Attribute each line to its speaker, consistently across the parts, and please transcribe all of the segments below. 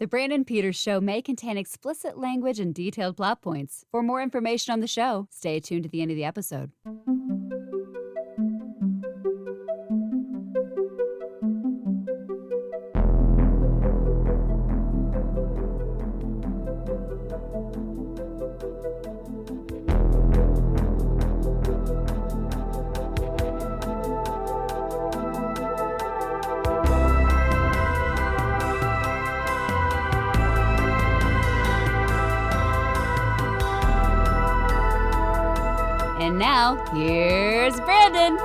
Speaker 1: The Brandon Peters Show may contain explicit language and detailed plot points. For more information on the show, stay tuned to the end of the episode. And now, here's Brandon.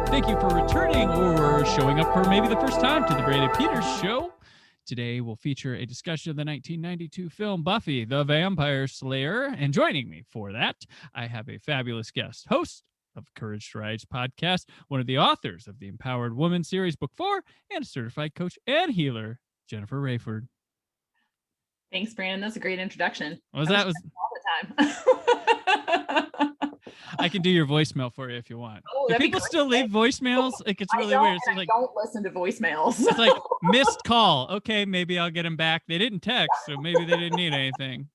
Speaker 2: Thank you for returning or showing up for maybe the first time to the Brandon Peters Show. Today we'll feature a discussion of the 1992 film Buffy The Vampire Slayer. And joining me for that, I have a fabulous guest, host of Courage to Rise podcast, one of the authors of the Empowered Woman series, Book 4, and a certified coach and healer, Jennifer Wreyford.
Speaker 3: Thanks, Brandon. That's a great introduction.
Speaker 2: All
Speaker 3: the time.
Speaker 2: I can do your voicemail for you if you want.
Speaker 3: Oh,
Speaker 2: do people still leave voicemails? Like, it's really weird.
Speaker 3: So, like, I don't listen to voicemails.
Speaker 2: It's like missed call. Okay, maybe I'll get them back. They didn't text, so maybe they didn't need anything.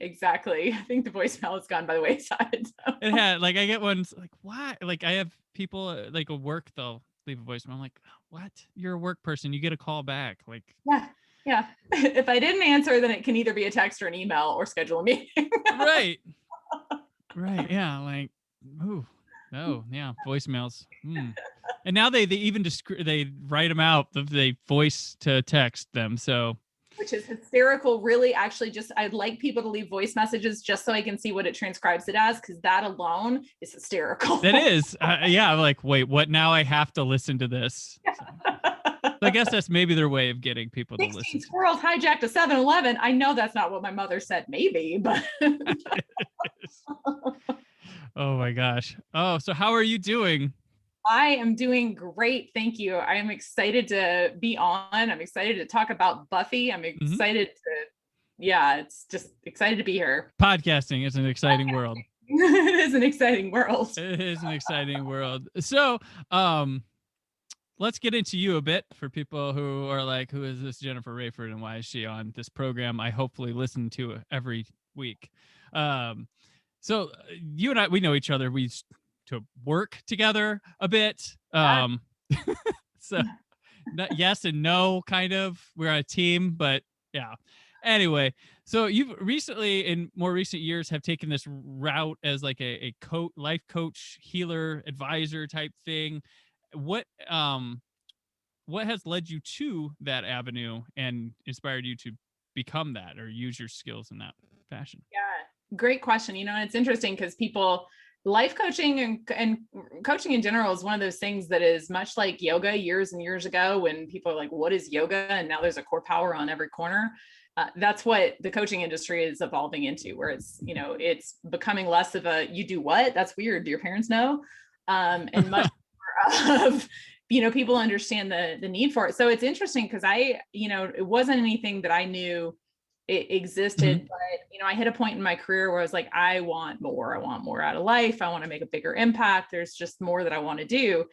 Speaker 3: Exactly. I think the voicemail has gone by the wayside. So.
Speaker 2: It had, like, I get ones like, why? Like, I have people like at work, they'll leave a voicemail. I'm like, what? You're a work person. You get a call back. Like,
Speaker 3: yeah. If I didn't answer, then it can either be a text or an email or schedule a meeting.
Speaker 2: Right. Yeah. Like, voicemails. And now they even they write them out. They voice to text them. So,
Speaker 3: which is hysterical. Really, actually, I'd like people to leave voice messages just so I can see what it transcribes it as, because that alone is hysterical.
Speaker 2: That is. I'm like, wait, what? Now I have to listen to this.
Speaker 3: Yeah.
Speaker 2: So I guess that's maybe their way of getting people to
Speaker 3: 16
Speaker 2: listen.
Speaker 3: Squirrels hijacked a 7-Eleven. I know that's not what my mother said, maybe, but.
Speaker 2: Oh my gosh. Oh, so how are you doing?
Speaker 3: I am doing great. Thank you. I am excited to be on. I'm excited to talk about Buffy. I'm excited it's just excited to be here.
Speaker 2: Podcasting is an exciting world.
Speaker 3: It is an exciting world.
Speaker 2: It is an exciting world. So, let's get into you a bit for people who are like, who is this Jennifer Wreyford and why is she on this program? I hopefully listen to every week. So you and I, we know each other. We used to work together a bit. So yes and no, kind of. We're a team, but yeah. Anyway, so you've recently, in more recent years, have taken this route as like a life coach, healer, advisor type thing. What has led you to that avenue and inspired you to become that or use your skills in that fashion?
Speaker 3: Yeah, great question. It's interesting because life coaching and coaching in general is one of those things that is much like yoga years and years ago when people are like, what is yoga? And now there's a core power on every corner. That's what the coaching industry is evolving into, where it's becoming less of a, you do what? That's weird. Do your parents know? And much more of, people understand the need for it. So it's interesting because it wasn't anything that I knew it existed, but I hit a point in my career where I was like, I want more out of life. I want to make a bigger impact. There's just more that I want to do,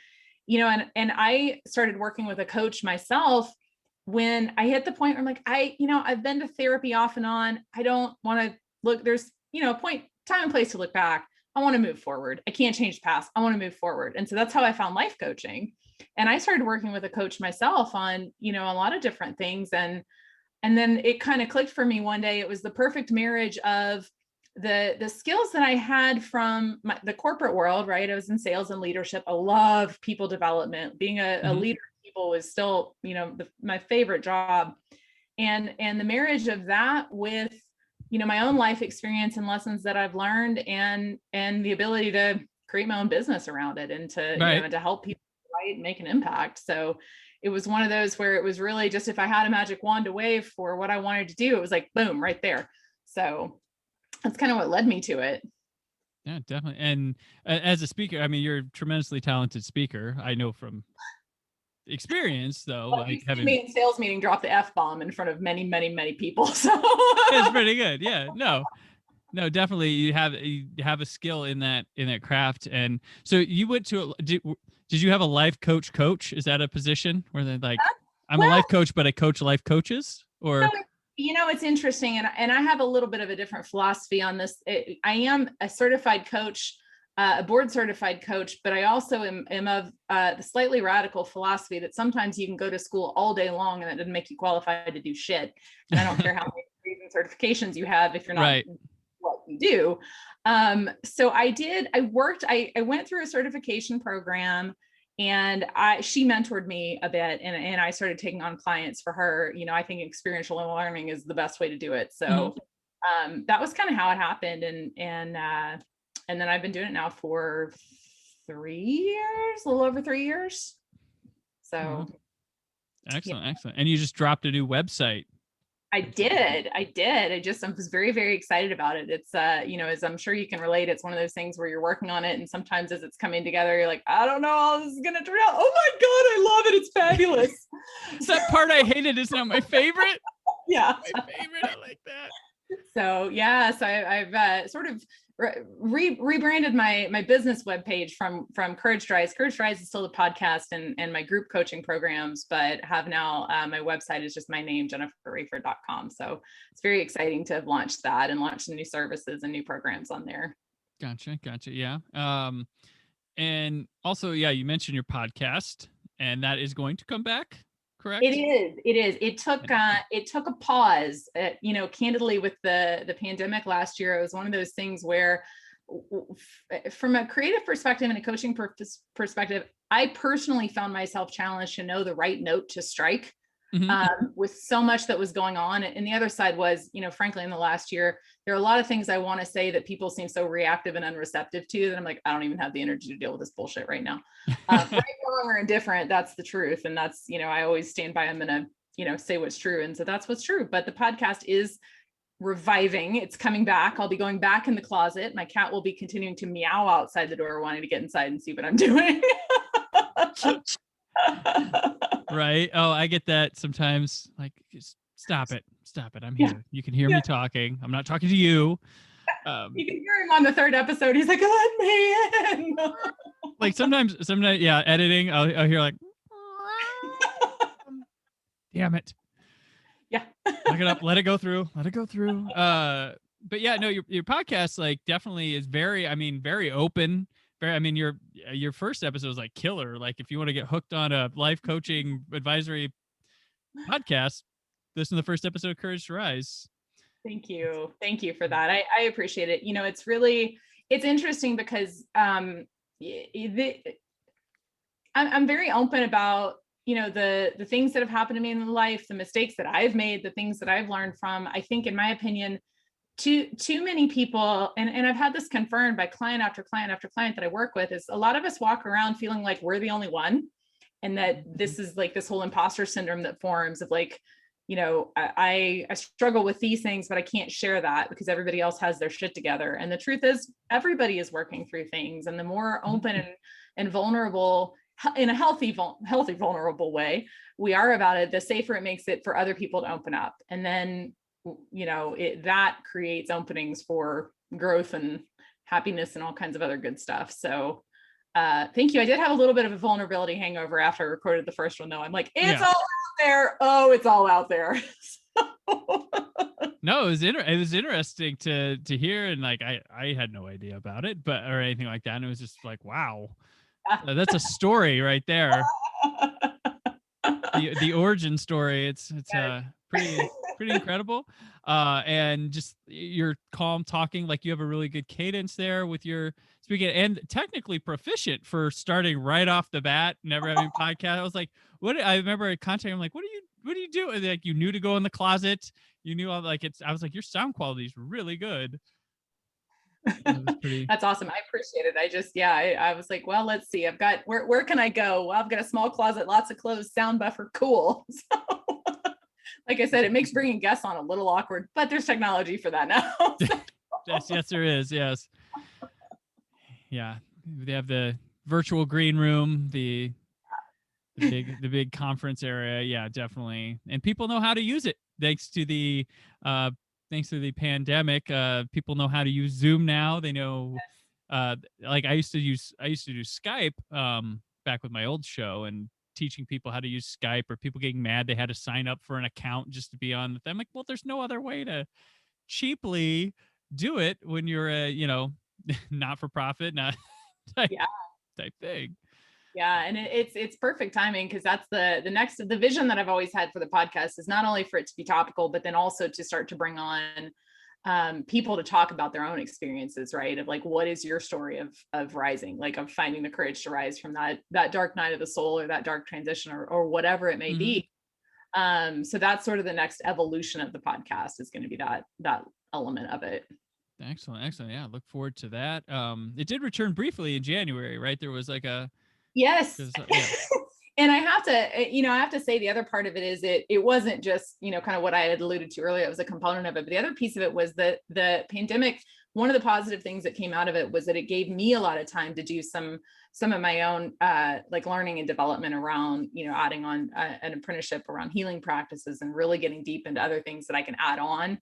Speaker 3: and I started working with a coach myself when I hit the point where I'm like, I've been to therapy off and on. I don't want to look, there's, time and place to look back. I want to move forward. I can't change the past. I want to move forward. And so that's how I found life coaching. And I started working with a coach myself on, a lot of different things. And then it kind of clicked for me one day. It was the perfect marriage of the skills that I had from the corporate world, right? I was in sales and leadership. I love people development. Being a leader of people was still, my favorite job. And the marriage of that with, my own life experience and lessons that I've learned and the ability to create my own business around it and to, to help people, right, make an impact. So it was one of those where it was really just, if I had a magic wand to wave for what I wanted to do, it was like, boom, right there. So that's kind of what led me to it.
Speaker 2: Yeah, definitely. And as a speaker, I mean, you're a tremendously talented speaker. I know from experience, though.
Speaker 3: Well, like having sales meeting, drop the F-bomb in front of many, many, many people. So
Speaker 2: it's pretty good. Yeah, no, definitely. You have a skill in that craft. And so you went to, Did you have a life coach? Is that a position where they're like, I'm a
Speaker 3: Well,
Speaker 2: life coach, but I coach life coaches? Or
Speaker 3: it's interesting, and I have a little bit of a different philosophy on this. I am a certified coach, a board certified coach, but I also am of the slightly radical philosophy that sometimes you can go to school all day long and it doesn't make you qualified to do shit. And I don't care how many degrees and certifications you have if you're not
Speaker 2: right.
Speaker 3: what you do. So I went through a certification program, and she mentored me a bit, and I started taking on clients for her. I think experiential learning is the best way to do it. So that was kind of how it happened. And then I've been doing it now for 3 years, a little over 3 years. So
Speaker 2: excellent. And you just dropped a new website.
Speaker 3: I did. I was very, very excited about it. It's, as I'm sure you can relate, it's one of those things where you're working on it, and sometimes as it's coming together, you're like, I don't know how this is going to turn out. Oh my God, I love it. It's fabulous.
Speaker 2: That part I hated is now my favorite.
Speaker 3: Yeah.
Speaker 2: My favorite. I like that.
Speaker 3: So I've sort of rebranded my business webpage from Courage Drives. Courage Drives is still the podcast and my group coaching programs, but have now my website is just my name, jenniferwreyford.com. So it's very exciting to have launched that and launched some new services and new programs on there.
Speaker 2: Gotcha. Yeah. And also, you mentioned your podcast, and that is going to come back, correct?
Speaker 3: It is. It took a pause. Candidly, with the pandemic last year, it was one of those things where, from a creative perspective and a coaching perspective, I personally found myself challenged to know the right note to strike. With so much that was going on. And the other side was, frankly, in the last year, there are a lot of things I want to say that people seem so reactive and unreceptive to that I'm like, I don't even have the energy to deal with this bullshit right now. Right, wrong, or indifferent, that's the truth. And that's, I always stand by, I'm going to, say what's true. And so that's what's true. But the podcast is reviving. It's coming back. I'll be going back in the closet. My cat will be continuing to meow outside the door, wanting to get inside and see what I'm doing.
Speaker 2: Right. Oh, I get that sometimes. Like, just stop it. I'm here. You can hear me talking. I'm not talking to you.
Speaker 3: You can hear him on the 3rd episode. He's like, let me in.
Speaker 2: Like sometimes, editing, I'll hear like, damn it.
Speaker 3: Yeah.
Speaker 2: Look it up. Let it go through. But yeah, no, your podcast like definitely is very open. Your first episode was like killer. Like if you want to get hooked on a life coaching advisory podcast, listen to the first episode of Courage to Rise.
Speaker 3: Thank you for that. I appreciate it. It's interesting because I'm very open about the things that have happened to me in life, the mistakes that I've made, the things that I've learned from. I think, in my opinion, too many people, and I've had this confirmed by client after client after client that I work with, is a lot of us walk around feeling like we're the only one, and that this is like this whole imposter syndrome that forms of like, I struggle with these things, but I can't share that because everybody else has their shit together. And the truth is, everybody is working through things, and the more open and vulnerable, in a healthy vulnerable way we are about it, the safer it makes it for other people to open up. And then that creates openings for growth and happiness and all kinds of other good stuff. So thank you. I did have a little bit of a vulnerability hangover after I recorded the first one, though. I'm like, it's all out there. Oh, it's all out there.
Speaker 2: No, it was interesting to hear, and like I had no idea about it, or anything like that. And it was just like, wow, that's a story right there. The origin story. It's pretty incredible. And just your calm talking, like you have a really good cadence there with your speaking, and technically proficient for starting right off the bat, never having a podcast. I was like, I remember contacting him like, what do you do? And like, you knew to go in the closet. You knew all I was like, your sound quality is really good.
Speaker 3: That's awesome. I appreciate it. I just, I was like, well, let's see. I've got, where can I go? Well, I've got a small closet, lots of clothes, sound buffer. Cool. So, like I said, it makes bringing guests on a little awkward, but there's technology for that now.
Speaker 2: Yes, there is. Yes. Yeah. They have the virtual green room, the big conference area. Yeah, definitely. And people know how to use it thanks to the pandemic. People know how to use Zoom now. They know, like I used to do Skype back with my old show and teaching people how to use Skype, or people getting mad they had to sign up for an account just to be on the thing. I'm like, well, there's no other way to cheaply do it when you're a, not for profit, not type,
Speaker 3: Yeah.
Speaker 2: type thing.
Speaker 3: Yeah, and it's perfect timing, because that's the vision that I've always had for the podcast is not only for it to be topical, but then also to start to bring on people to talk about their own experiences, right? Of like, what is your story of rising, like of finding the courage to rise from that dark night of the soul, or that dark transition, or whatever it may be. So that's sort of the next evolution of the podcast, is going to be that element of it.
Speaker 2: Excellent. Yeah, look forward to that. It did return briefly in January, right? There was like a
Speaker 3: Yes.
Speaker 2: Yeah.
Speaker 3: And I have to say, the other part of it is it wasn't just, kind of what I had alluded to earlier. It was a component of it. But the other piece of it was that the pandemic, one of the positive things that came out of it was that it gave me a lot of time to do some of my own like learning and development around, adding on an apprenticeship around healing practices, and really getting deep into other things that I can add on.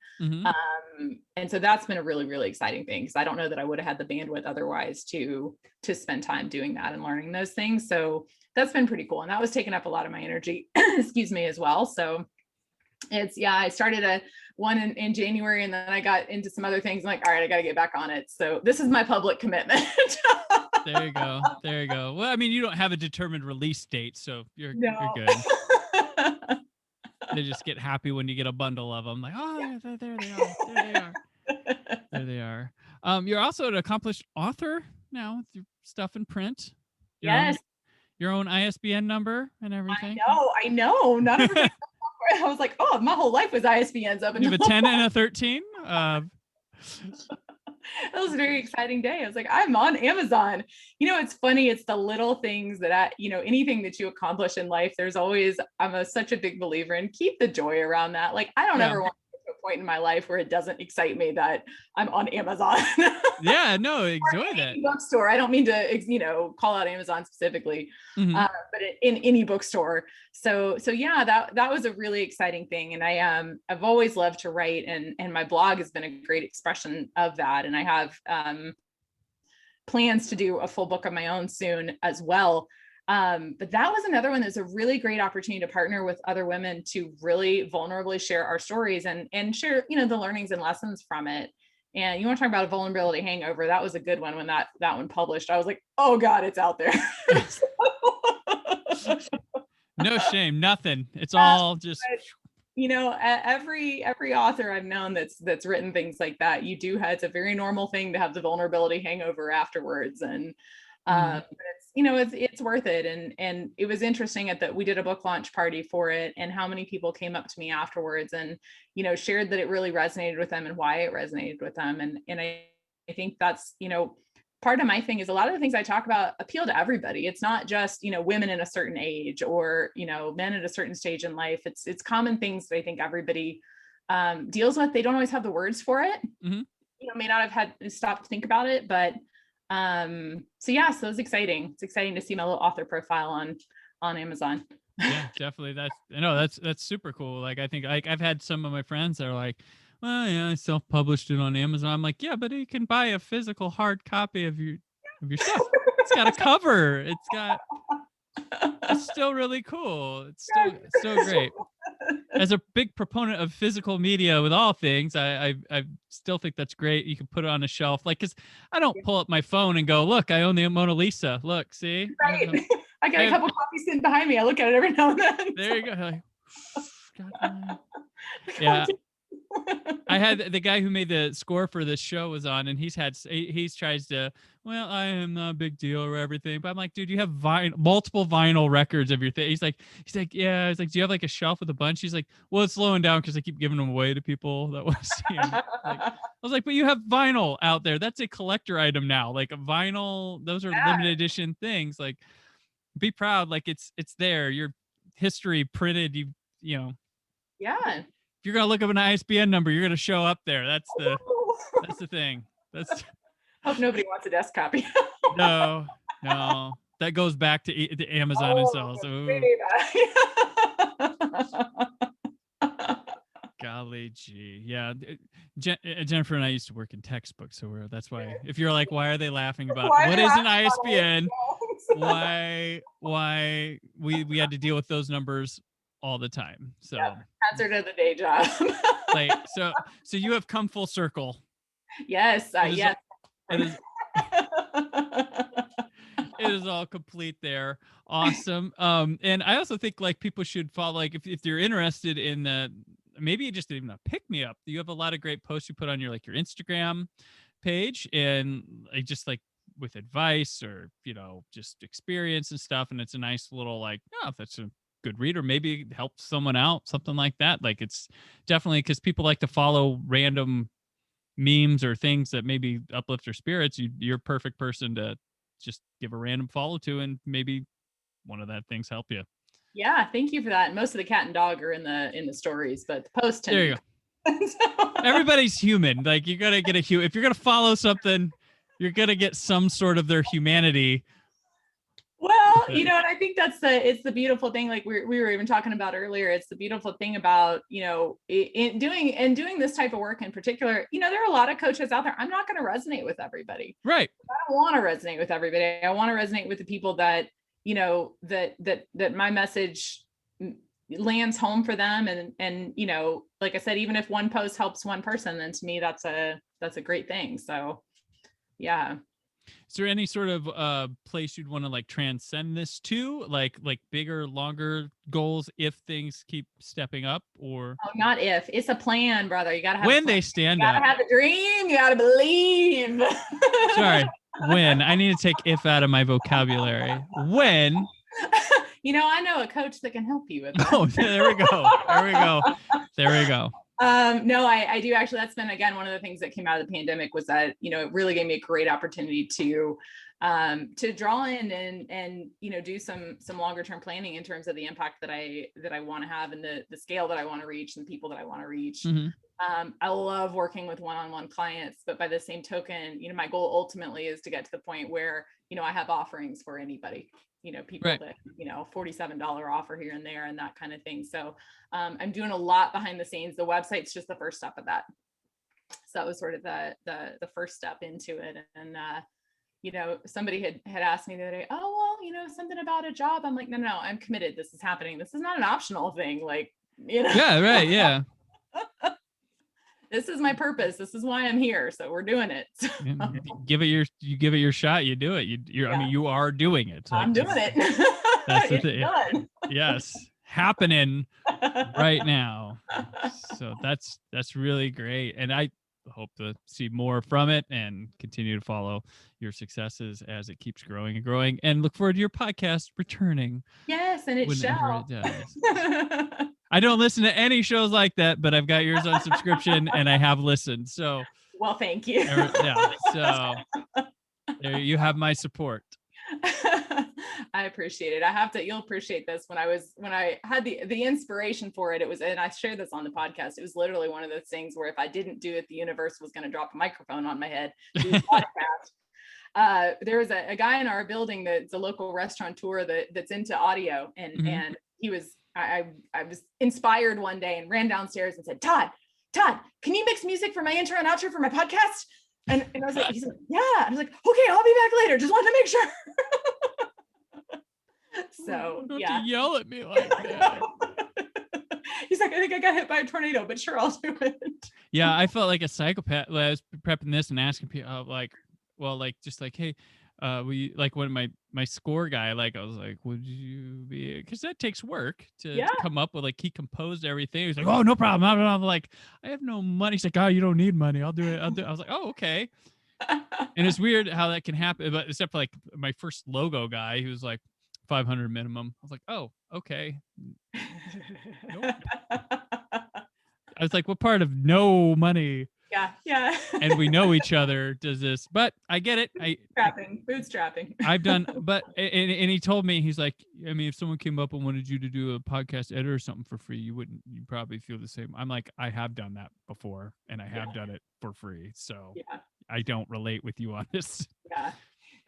Speaker 3: And so that's been a really, really exciting thing, because I don't know that I would have had the bandwidth otherwise to spend time doing that and learning those things. So that's been pretty cool. And that was taking up a lot of my energy, excuse me, as well. So I started one in January, and then I got into some other things. I'm like, all right, I got to get back on it. So this is my public commitment.
Speaker 2: There you go. Well, I mean, you don't have a determined release date, so you're good. They just get happy when you get a bundle of them. Like, oh, there they are. There they are. You're also an accomplished author now with your stuff in print. Your own ISBN number and everything.
Speaker 3: I know. Not everybody. I was like, oh, my whole life was ISBNs up until.
Speaker 2: You have a 10 and a 13.
Speaker 3: That was a very exciting day. I was like, I'm on Amazon. It's funny. It's the little things that anything that you accomplish in life, there's always, I'm such a big believer in keep the joy around that. Like, I don't ever want to get to a point in my life where it doesn't excite me that I'm on Amazon.
Speaker 2: Yeah, no, enjoy that.
Speaker 3: Bookstore. I don't mean to, call out Amazon specifically, but in any bookstore. So yeah, that was a really exciting thing. And I've always loved to write, and my blog has been a great expression of that. And I have plans to do a full book of my own soon as well. But that was another one that's a really great opportunity to partner with other women to really vulnerably share our stories and share, the learnings and lessons from it. And you want to talk about a vulnerability hangover? That was a good one when that one published. I was like, oh God, it's out there.
Speaker 2: No shame, nothing. It's all just.
Speaker 3: Every author I've known that's written things like that, it's a very normal thing to have the vulnerability hangover afterwards. And it's worth it. And it was interesting we did a book launch party for it, and how many people came up to me afterwards and, shared that it really resonated with them and why it resonated with them. And I think that's, part of my thing is a lot of the things I talk about appeal to everybody. It's not just, women in a certain age or, men at a certain stage in life. It's common things that I think everybody deals with. They don't always have the words for it. May not have had stopped to think about it, but so it's exciting. It's exciting to see my little author profile on Amazon.
Speaker 2: Yeah, definitely. That's super cool. Like, I think I've had some of my friends that are like, well, yeah, I self-published it on Amazon. I'm like, yeah, but you can buy a physical hard copy of your stuff. It's got a cover. It's still really cool. It's still great. As a big proponent of physical media with all things, I still think that's great. You can put it on a shelf, like, because I don't pull up my phone and go, look, I own the Mona Lisa. Look, see?
Speaker 3: Right. I got a couple copies sitting behind me. I look at it every now and then.
Speaker 2: There you go. Like, yeah. I had the guy who made the score for this show was on, and he's tries to, well, I am not a big deal or everything, but I'm like, dude, you have multiple vinyl records of your thing. He's like, yeah. He's like, do you have like a shelf with a bunch? He's like, well, it's slowing down because I keep giving them away to people that want to see them. I was like, but you have vinyl out there. That's a collector item now. Like a vinyl, those are limited edition things. Like, be proud. Like it's there. Your history printed. Yeah. If you're gonna look up an ISBN number, you're gonna show up there. That's the thing.
Speaker 3: Hope nobody wants a desk copy.
Speaker 2: No. That goes back to Amazon and sells. Golly gee. Yeah. Jennifer and I used to work in textbooks, so that's why if you're like, why are they laughing about what is an ISBN? why we had to deal with those numbers all the time. So
Speaker 3: hazard of the day job.
Speaker 2: like so you have come full circle.
Speaker 3: Yes, yes.
Speaker 2: It is all complete there. Awesome. And I also think like people should follow, like if you're interested in maybe just even a pick me up. You have a lot of great posts you put on your like your Instagram page, and like just like with advice or just experience and stuff. And it's a nice little like, oh, if that's a good read or maybe help someone out, something like that. Like it's definitely because people like to follow random memes or things that maybe uplift their spirits. You're a perfect person to just give a random follow to, and maybe one of that things help you.
Speaker 3: Yeah, thank you for that. Most of the cat and dog are in the stories, but the post
Speaker 2: there you go. Everybody's human. Like you gotta get if you're gonna follow something, you're gonna get some sort of their humanity.
Speaker 3: Well, and I think it's the beautiful thing. Like we were even talking about earlier, it's the beautiful thing about, in doing this type of work in particular, there are a lot of coaches out there. I'm not going to resonate with everybody.
Speaker 2: Right.
Speaker 3: I don't want to resonate with everybody. I want to resonate with the people that, that my message lands home for them. And, like I said, even if one post helps one person, then to me, that's a great thing. So yeah.
Speaker 2: Is there any sort of place you'd want to like transcend this to, like bigger, longer goals if things keep stepping up? Or
Speaker 3: not if, it's a plan, brother. You gotta have
Speaker 2: when they stand up.
Speaker 3: You gotta have a dream. You gotta believe.
Speaker 2: Sorry, when. I need to take if out of my vocabulary. When.
Speaker 3: I know a coach that can help you with that.
Speaker 2: Oh, there we go.
Speaker 3: No, I do actually. That's been, again, one of the things that came out of the pandemic was that, it really gave me a great opportunity to draw in and, do some longer term planning in terms of the impact that I want to have and the scale that I want to reach and the people that I want to reach.
Speaker 2: Mm-hmm.
Speaker 3: I love working with one-on-one clients, but by the same token, my goal ultimately is to get to the point where, I have offerings for anybody. People
Speaker 2: right.
Speaker 3: that, $47 offer here and there and that kind of thing. So I'm doing a lot behind the scenes. The website's just the first step of that. So that was sort of the first step into it. And, somebody had asked me the other day, oh, well, something about a job. I'm like, no, I'm committed. This is happening. This is not an optional thing. Like,
Speaker 2: Yeah, right. Yeah.
Speaker 3: This is my purpose. This is why I'm here. So we're doing it.
Speaker 2: You give it your shot. You do it. I mean, you are doing it.
Speaker 3: Like, I'm doing it.
Speaker 2: That's the thing. Done. Yes. Happening right now. So that's really great. And I hope to see more from it and continue to follow your successes as it keeps growing and growing, and look forward to your podcast returning.
Speaker 3: Yes. And it shall.
Speaker 2: It does. I don't listen to any shows like that, but I've got yours on subscription and I have listened. So,
Speaker 3: well, thank you.
Speaker 2: Yeah. So there you have my support.
Speaker 3: I appreciate it. You'll appreciate this. When I had the inspiration for it, and I shared this on the podcast, it was literally one of those things where if I didn't do it, the universe was going to drop a microphone on my head. There was a guy in our building that's a local restaurateur that's into audio, and he was, I was inspired one day and ran downstairs and said, Todd, can you mix music for my intro and outro for my podcast? And I was like, he's like, yeah. I was like, okay, I'll be back later. Just wanted to make sure. So
Speaker 2: don't
Speaker 3: yeah.
Speaker 2: Yell at me like that.
Speaker 3: He's like, I think I got hit by a tornado, but sure, I'll do it.
Speaker 2: Yeah, I felt like a psychopath. I was prepping this and asking people, hey, we like when my score guy, like I was like, would you be? Because that takes work to come up with. Like he composed everything. He's like, oh, no problem. I'm like, I have no money. He's like, oh, you don't need money. I'll do it. I was like, oh, okay. And it's weird how that can happen, but except for like my first logo guy, he was like 500 minimum. I was like, oh, okay. Nope. I was like, what part of no money?
Speaker 3: Yeah.
Speaker 2: And we know each other does this, but I get it.
Speaker 3: Bootstrapping.
Speaker 2: I've done, but, and he told me, he's like, I mean, if someone came up and wanted you to do a podcast edit or something for free, you probably feel the same. I'm like, I have done that before and I have done it for free. So I don't relate with you on this.
Speaker 3: Yeah.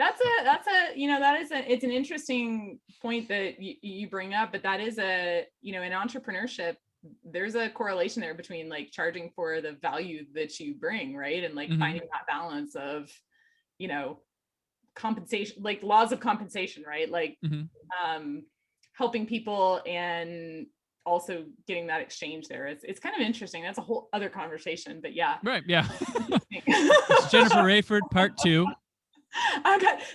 Speaker 3: It's an interesting point that you bring up, but that is in entrepreneurship, there's a correlation there between like charging for the value that you bring, right? And like finding that balance of, compensation, like laws of compensation, right? Like helping people and also getting that exchange there. It's kind of interesting. That's a whole other conversation, but yeah.
Speaker 2: Right. Yeah. It's Jennifer Wreyford, part 2.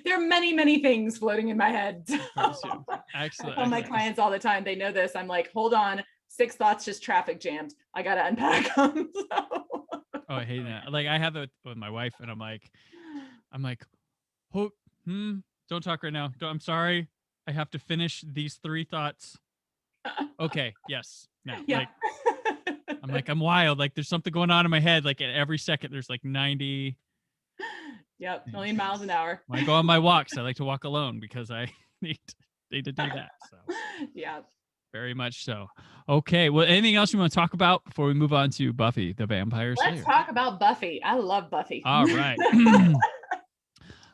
Speaker 3: There are many, many things floating in my head.
Speaker 2: Excellent.
Speaker 3: I tell my clients all the time, they know this. I'm like, hold on, 6 thoughts, just traffic jammed. I got to unpack them.
Speaker 2: Oh, I hate that. Like I have it with my wife, and I'm like, don't talk right now. I'm sorry. I have to finish these 3 thoughts. Okay. Yes. Now.
Speaker 3: Yeah.
Speaker 2: Like, I'm like, I'm wild. Like there's something going on in my head. Like at every second, there's like 90.
Speaker 3: Yep. 1,000,000 miles an hour.
Speaker 2: When I go on my walks, I like to walk alone because I need to do that. So
Speaker 3: yeah.
Speaker 2: Very much so. Okay. Well, anything else you want to talk about before we move on to Buffy the Vampire Slayer?
Speaker 3: Let's talk about Buffy. I love Buffy.
Speaker 2: All right.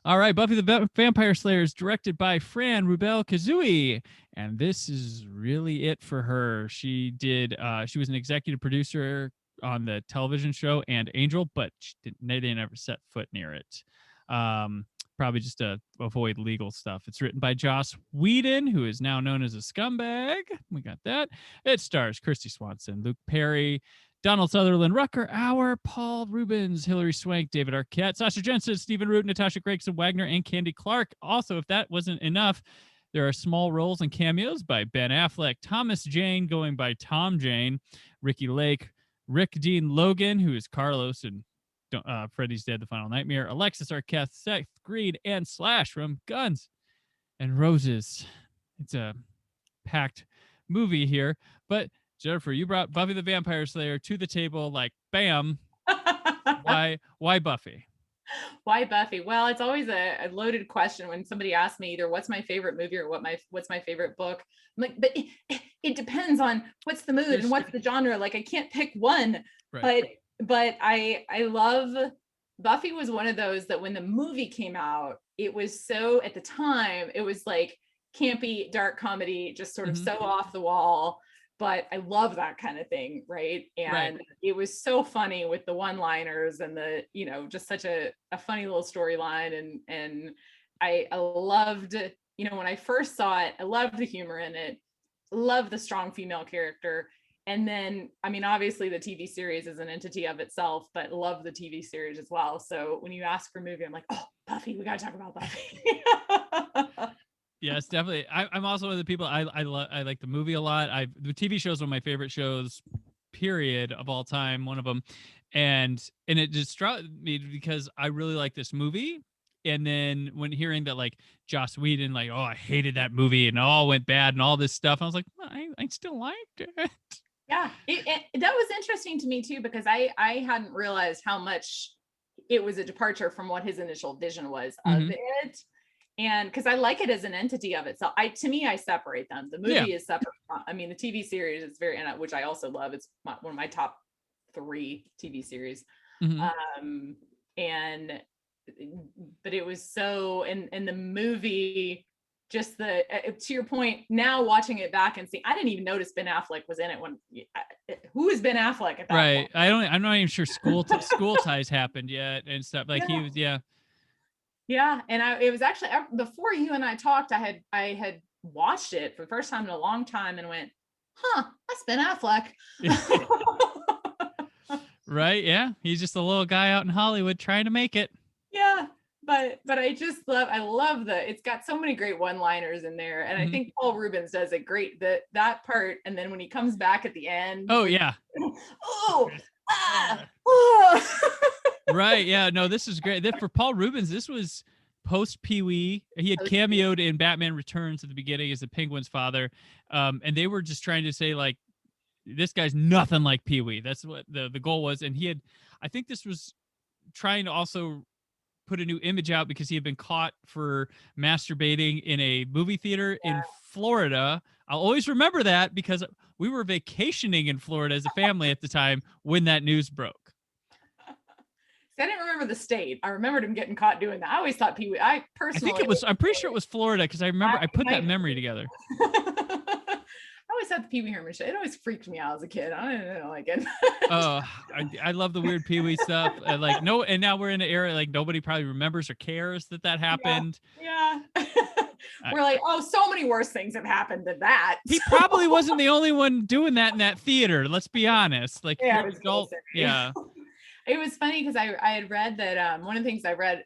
Speaker 2: All right. Buffy the Vampire Slayer is directed by Fran Rubel Kazooie. And this is really it for her. She was an executive producer on the television show and Angel, but they never set foot near it. Probably just to avoid legal stuff. It's written by Joss Whedon, who is now known as a scumbag. We got that. It stars Christy Swanson, Luke Perry, Donald Sutherland, Rutger Hauer, Paul Rubens, Hilary Swank, David Arquette, Sasha Jensen, Stephen Root, Natasha Gregson Wagner, and Candy Clark. Also, if that wasn't enough, there are small roles and cameos by Ben Affleck, Thomas Jane, going by Tom Jane, Ricky Lake, Rick Dean Logan, who is Carlos and Freddy's Dead, The Final Nightmare, Alexis Arquette, Seth Green, and Slash from Guns and Roses. It's a packed movie here. But Jennifer, you brought Buffy the Vampire Slayer to the table like bam. Why Buffy?
Speaker 3: Why Buffy? Well, it's always a loaded question when somebody asks me either what's my favorite movie or what's my favorite book. I'm like, but it depends on what's the mood and what's the genre. Like I can't pick one. Right. But I love Buffy was one of those that when the movie came out, it was so at the time, it was like campy, dark comedy, just sort of so off the wall. But I love that kind of thing, right? And it was so funny with the one-liners and the, just such a funny little storyline. And I loved, when I first saw it, I loved the humor in it, loved the strong female character. And then, I mean, obviously the TV series is an entity of itself, but love the TV series as well. So when you ask for a movie, I'm like, oh, Buffy, we got to talk about Buffy.
Speaker 2: Yes, definitely. I'm also one of the people I like the movie a lot. The TV show is one of my favorite shows, period, of all time. One of them, and it just struck me because I really like this movie. And then when hearing that like Joss Whedon, like, oh, I hated that movie and it all went bad and all this stuff, I was like, well, I still liked it.
Speaker 3: Yeah, that was interesting to me too because I hadn't realized how much it was a departure from what his initial vision was of it. And because I like it as an entity of itself, to me, I separate them. The movie is separate. I mean, the TV series is which I also love. It's one of my top 3 TV series. But it was so, and the movie, just to your point, now watching it back and see, I didn't even notice Ben Affleck was in it who is Ben Affleck at that point?
Speaker 2: I'm not even sure school ties happened yet and stuff. Like he was,
Speaker 3: Yeah, and it was actually before you and I talked. I had watched it for the first time in a long time and went, "Huh, that's Ben Affleck."
Speaker 2: Right? Yeah, he's just a little guy out in Hollywood trying to make it.
Speaker 3: Yeah, but I just love it's got so many great one-liners in there, and I think Paul Rubens does it great. That part, and then when he comes back at the end.
Speaker 2: Oh yeah. Right. Yeah. No, this is great. For Paul Rubens, this was post Pee-wee. He had cameoed in Batman Returns at the beginning as the Penguin's father. And they were just trying to say, like, this guy's nothing like Pee-wee. That's what the goal was. And I think this was trying to also put a new image out because he had been caught for masturbating in a movie theater in Florida. I'll always remember that because we were vacationing in Florida as a family at the time when that news broke.
Speaker 3: I didn't remember the state. I remembered him getting caught doing that. I always thought Pee-wee. I'm pretty sure it was Florida because I remember I put that memory together. I always thought the Pee Wee Herman show, it always freaked me out as a kid. I didn't like it.
Speaker 2: Oh, I love the weird Pee Wee stuff. Like no, and now we're in an era like nobody probably remembers or cares that happened.
Speaker 3: Yeah. We're like, oh, so many worse things have happened than that.
Speaker 2: He probably wasn't the only one doing that in that theater. Let's be honest. Like,
Speaker 3: Yeah,
Speaker 2: yeah.
Speaker 3: It was funny because I had read that one of the things I read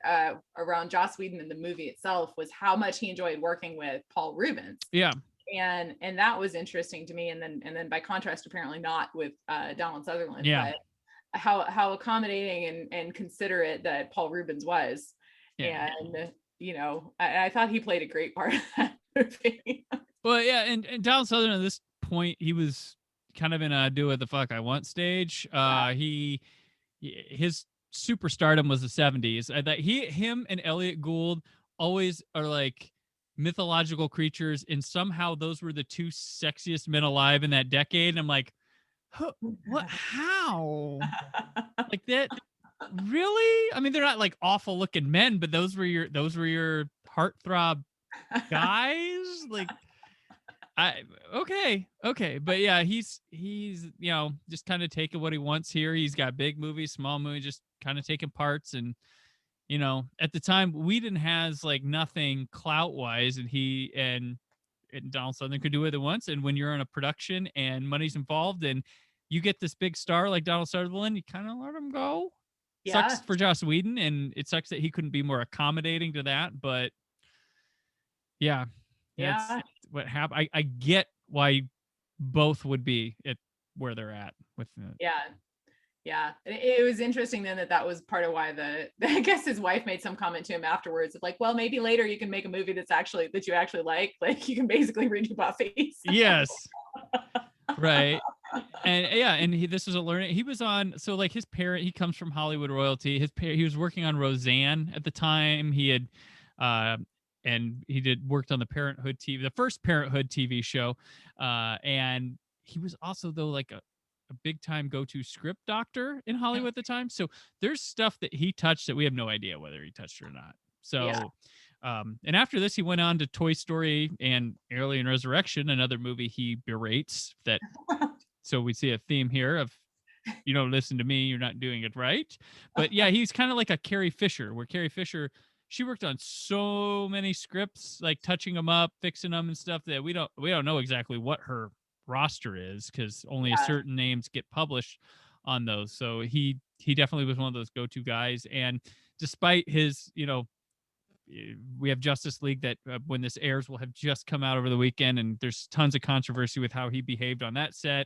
Speaker 3: around Joss Whedon in the movie itself was how much he enjoyed working with Paul Rubens.
Speaker 2: Yeah.
Speaker 3: And that was interesting to me. And then by contrast, apparently not with Donald Sutherland.
Speaker 2: Yeah.
Speaker 3: But how accommodating and considerate that Paul Rubens was.
Speaker 2: Yeah.
Speaker 3: And I thought he played a great part of that movie.
Speaker 2: Well, yeah, and Donald Sutherland at this point, he was kind of in a do what the fuck I want stage. His superstardom was the 70s. That him and Elliot Gould always are like mythological creatures, and somehow those were the two sexiest men alive in that decade. And I'm like, what? How? Like that? Really? I mean, they're not like awful looking men, but those were your heartthrob guys. Like, okay, but yeah, he's just kind of taking what he wants here. He's got big movies, small movies, just kind of taking parts. And at the time, Whedon has like nothing clout wise, and he and Donald Sutherland could do what they wants. And when you're in a production and money's involved, and you get this big star like Donald Sutherland, you kind of let him go.
Speaker 3: Yeah.
Speaker 2: Sucks for Joss Whedon, and it sucks that he couldn't be more accommodating to that. But yeah. That's what happened. I get why both would be at where they're at with it.
Speaker 3: Yeah. It was interesting then that was part of why I guess his wife made some comment to him afterwards of like, well, maybe later you can make a movie that you actually like you can basically redo Buffy. So.
Speaker 2: Yes. Right. And this was a learning. He was on, so like his parent, he comes from Hollywood royalty. He was working on Roseanne at the time. He had and he worked on the first Parenthood TV show. And he was also though like a big time go-to script doctor in Hollywood at the time. So there's stuff that he touched that we have no idea whether he touched or not. So, and after this, he went on to Toy Story and Alien Resurrection, another movie he berates that. So we see a theme here of, you don't listen to me, you're not doing it right. But yeah, he's kind of like a Carrie Fisher, where Carrie Fisher, she worked on so many scripts, like touching them up, fixing them and stuff that we don't know exactly what her roster is because only a certain names get published on those. So he definitely was one of those go-to guys. And despite his, we have Justice League that when this airs will have just come out over the weekend, and there's tons of controversy with how he behaved on that set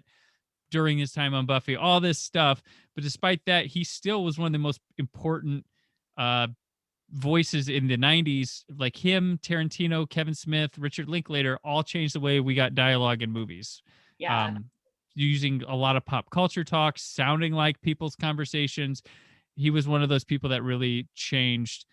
Speaker 2: during his time on Buffy, all this stuff. But despite that, he still was one of the most important voices in the 90s. Like him, Tarantino, Kevin Smith, Richard Linklater all changed the way we got dialogue in movies.
Speaker 3: Yeah.
Speaker 2: Using a lot of pop culture talks, sounding like people's conversations. He was one of those people that really changed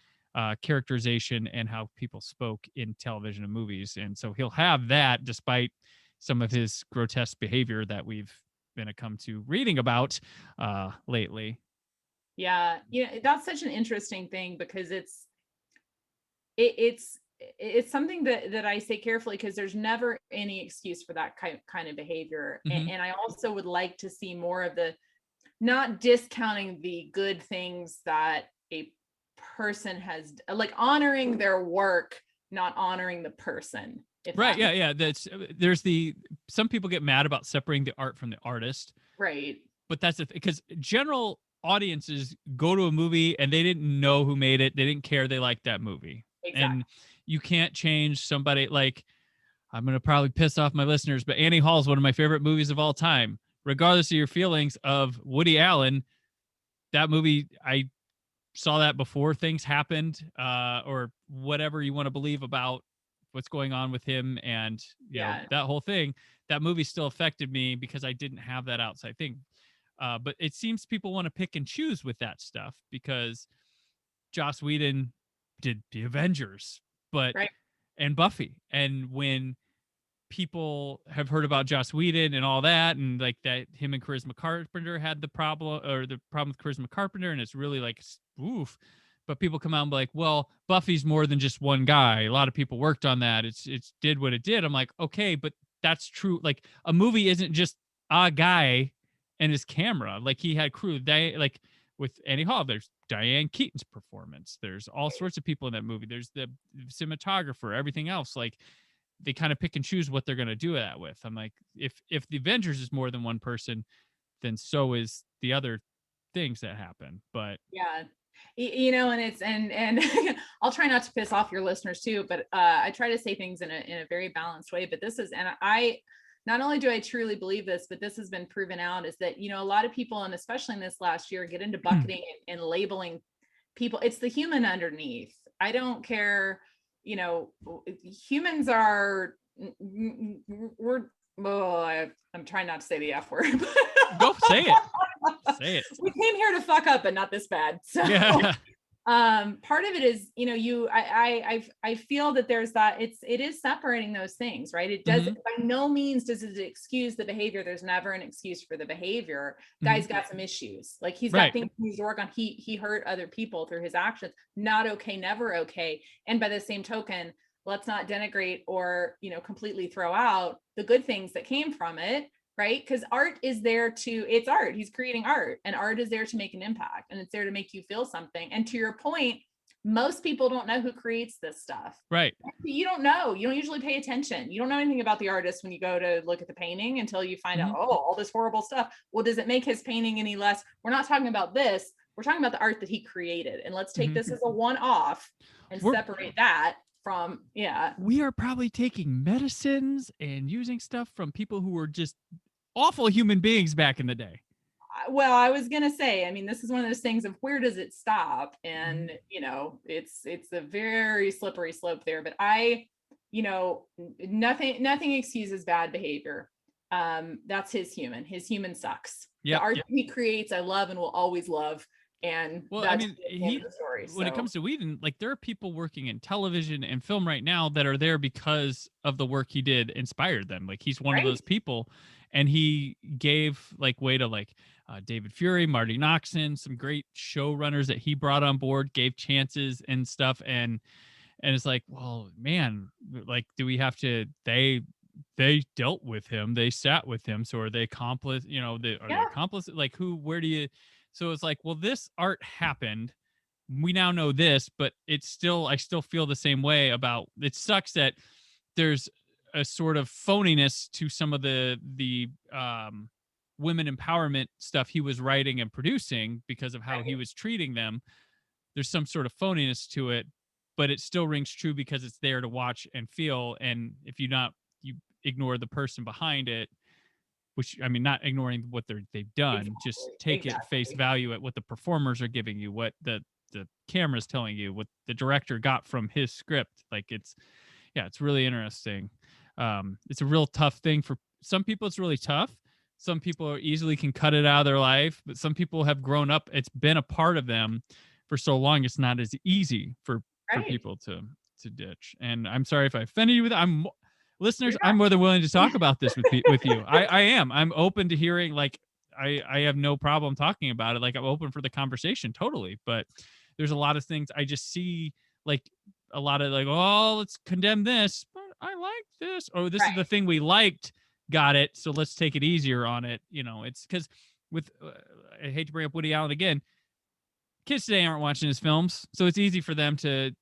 Speaker 2: characterization and how people spoke in television and movies. And so he'll have that despite some of his grotesque behavior that we've been come to reading about lately.
Speaker 3: Yeah, that's such an interesting thing because it's something that I say carefully because there's never any excuse for that kind of behavior.
Speaker 2: Mm-hmm.
Speaker 3: And I also would like to see more of not discounting the good things that a person has, like honoring their work, not honoring the person.
Speaker 2: Right. Yeah. Some people get mad about separating the art from the artist.
Speaker 3: Right.
Speaker 2: But that's because general audiences go to a movie and they didn't know who made it. They didn't care. They liked that movie.
Speaker 3: Exactly.
Speaker 2: And you can't change somebody. Like, I'm going to probably piss off my listeners, but Annie Hall is one of my favorite movies of all time. Regardless of your feelings of Woody Allen, that movie, I saw that before things happened, or whatever you want to believe about what's going on with him and you know, that whole thing. That movie still affected me because I didn't have that outside thing. But it seems people want to pick and choose with that stuff because Joss Whedon did the Avengers, and Buffy. And when people have heard about Joss Whedon and all that, and like that him and Charisma Carpenter had the problem with Charisma Carpenter, and it's really like, oof. But people come out and be like, well, Buffy's more than just one guy. A lot of people worked on that. It's did what it did. I'm like, okay, but that's true. Like a movie isn't just a guy and his camera. Like he had crew. They like with Annie Hall, there's Diane Keaton's performance. There's all sorts of people in that movie. There's the cinematographer, everything else. Like they kind of pick and choose what they're going to do that with. I'm like, if the Avengers is more than one person, then so is the other things that happen. But
Speaker 3: yeah, you know, and it's and I'll try not to piss off your listeners too, but I try to say things in a very balanced way. But this is, and I not only do I truly believe this, but this has been proven out, is that, you know, a lot of people, and especially in this last year, get into bucketing and labeling people. It's the human underneath. I don't care, you know, humans are, we're, oh, I'm trying not to say the F word.
Speaker 2: Go say it. Say it.
Speaker 3: We came here to fuck up, but not this bad. So
Speaker 2: Yeah.
Speaker 3: Part of it is, you know, I feel that there's that, it is separating those things, right? It does, by no means does it excuse the behavior. There's never an excuse for the behavior. Guy's got some issues. Like he's got things he needs to work on. He hurt other people through his actions. Not okay, never okay. And by the same token, let's not denigrate or, you know, completely throw out the good things that came from it. Right? Because art is there it's art. He's creating art, and art is there to make an impact, and it's there to make you feel something. And to your point, most people don't know who creates this stuff.
Speaker 2: Right.
Speaker 3: You don't know. You don't usually pay attention. You don't know anything about the artist when you go to look at the painting until you find out, oh, all this horrible stuff. Well, does it make his painting any less? We're not talking about this. We're talking about the art that he created. And let's take this as a one-off and separate that from,
Speaker 2: we are probably taking medicines and using stuff from people who were just awful human beings back in the day.
Speaker 3: Well, I was gonna say, I mean, this is one of those things of where does it stop? And you know, it's a very slippery slope there. But you know, nothing excuses bad behavior. That's his human sucks. The art he creates, I love and will always love. And
Speaker 2: well,
Speaker 3: that's
Speaker 2: I mean,
Speaker 3: the story,
Speaker 2: when it comes to Whedon, like there are people working in television and film right now that are there because of the work he did inspired them. Like he's one of those people, and he gave like way to like David Fury, Marty Noxon, some great showrunners that he brought on board, gave chances and stuff. And it's like, well, man, like, do we have to, they dealt with him, they sat with him. So are they accomplice, you know, they accomplice, like where do you, so it's like, well, this art happened. We now know this, but I still feel the same way about, it sucks that there's a sort of phoniness to some of the women empowerment stuff he was writing and producing because of how he was treating them. There's some sort of phoniness to it, but it still rings true because it's there to watch and feel. And if you ignore the person behind it, which, I mean, not ignoring what they've done, just take it face value at what the performers are giving you, what the camera's telling you, what the director got from his script. Like it's really interesting. It's a real tough thing for some people. It's really tough. Some people easily can cut it out of their life, but some people have grown up. It's been a part of them for so long. It's not as easy for people to ditch. And I'm sorry if I offended you with that. Listeners, I'm more than willing to talk about this with you. I am. I'm open to hearing, like, I have no problem talking about it. Like, I'm open for the conversation, totally. But there's a lot of things I just see, like, a lot of like, oh, let's condemn this, but I like this. Oh, this is the thing we liked. Got it. So let's take it easier on it. You know, it's because with, I hate to bring up Woody Allen again, kids today aren't watching his films. So it's easy for them to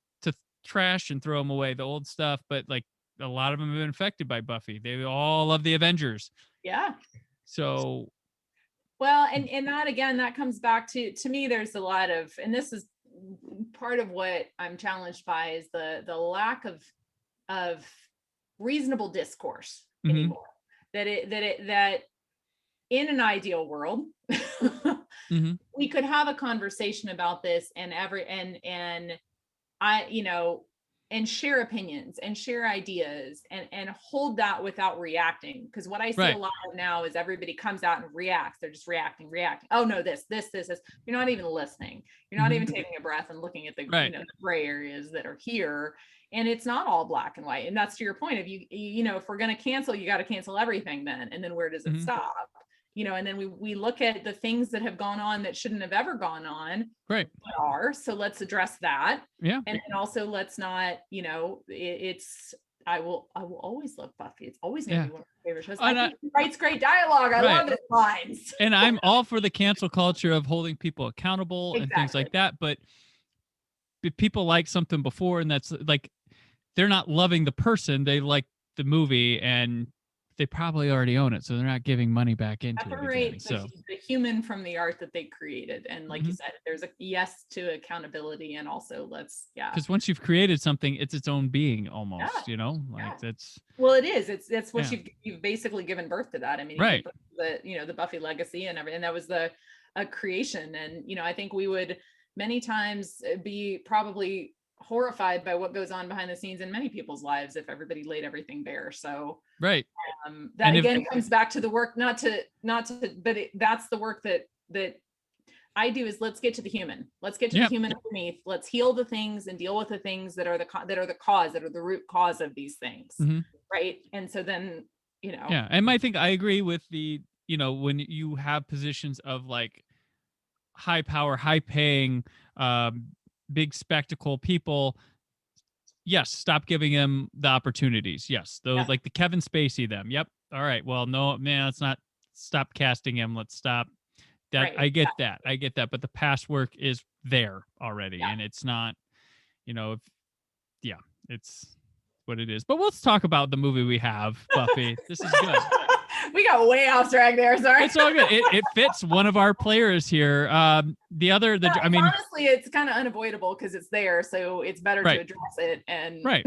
Speaker 2: trash and throw them away, the old stuff. But like, a lot of them have been affected by Buffy. They all love the Avengers. Yeah. So.
Speaker 3: Well, and that, again, that comes back to me, there's a lot of, and this is part of what I'm challenged by, is the lack of reasonable discourse anymore. That in an ideal world, we could have a conversation about this and and share opinions and share ideas and hold that without reacting. Because what I see a lot of now is everybody comes out and reacts. They're just reacting. Oh no, this. You're not even listening. You're not even taking a breath and looking at the, the gray areas that are here. And it's not all black and white. And that's to your point of if we're going to cancel, you got to cancel everything then. And then where does it stop? And then we look at the things that have gone on that shouldn't have ever gone on. So let's address that. Yeah. And then also let's not, it's I will always love Buffy. It's always going to be one of my favorite shows.
Speaker 2: And
Speaker 3: I think he writes great dialogue. I love his lines.
Speaker 2: And I'm all for the cancel culture of holding people accountable and things like that. But if people like something before, and that's like, they're not loving the person, they like the movie, and they probably already own it, so they're not giving money back into it again. So
Speaker 3: the human from the art that they created, and like you said, there's a yes to accountability, and also
Speaker 2: because once you've created something, it's its own being almost, you know, like that's
Speaker 3: it is. It's what you've basically given birth to that. I mean,
Speaker 2: right.
Speaker 3: The Buffy legacy and everything, that was a creation, and I think we would many times be probably horrified by what goes on behind the scenes in many people's lives if everybody laid everything bare. So
Speaker 2: right.
Speaker 3: That again comes back to the work, not to but that's the work that I do, is let's get to the human. Let's get to the human underneath. Let's heal the things and deal with the things that are the root cause of these things. Right. And so then,
Speaker 2: and I think I agree with the, when you have positions of like high power, high paying, big spectacle people, yes, stop giving them the opportunities. Yes, those like the Kevin Spacey them. Yep. All right. Well, no, man, let's not stop casting him. Let's stop that. Right. I get that. But the past work is there already, and it's not, it's what it is. But let's talk about the movie we have, Buffy. This is good.
Speaker 3: We got way off track there. Sorry.
Speaker 2: It's all good. It fits one of our players here. I mean,
Speaker 3: honestly, it's kind of unavoidable because it's there, so it's better to address it. And
Speaker 2: right.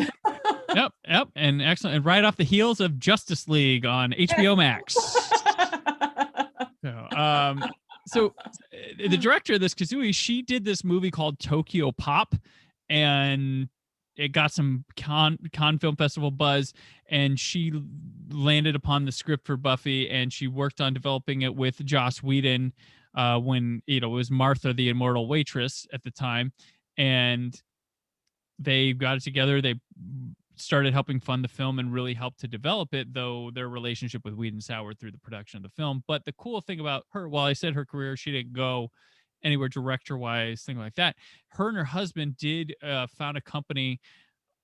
Speaker 2: Yep. And excellent. And right off the heels of Justice League on HBO Max. So the director of this, Kazooie, she did this movie called Tokyo Pop, and it got some Cannes Film Festival buzz, and she landed upon the script for Buffy, and she worked on developing it with Joss Whedon when it was Martha the Immortal Waitress at the time, and they got it together. They started helping fund the film and really helped to develop it, though their relationship with Whedon soured through the production of the film. But the cool thing about her, while I said her career, she didn't go anywhere director wise, thing like that. Her and her husband did found a company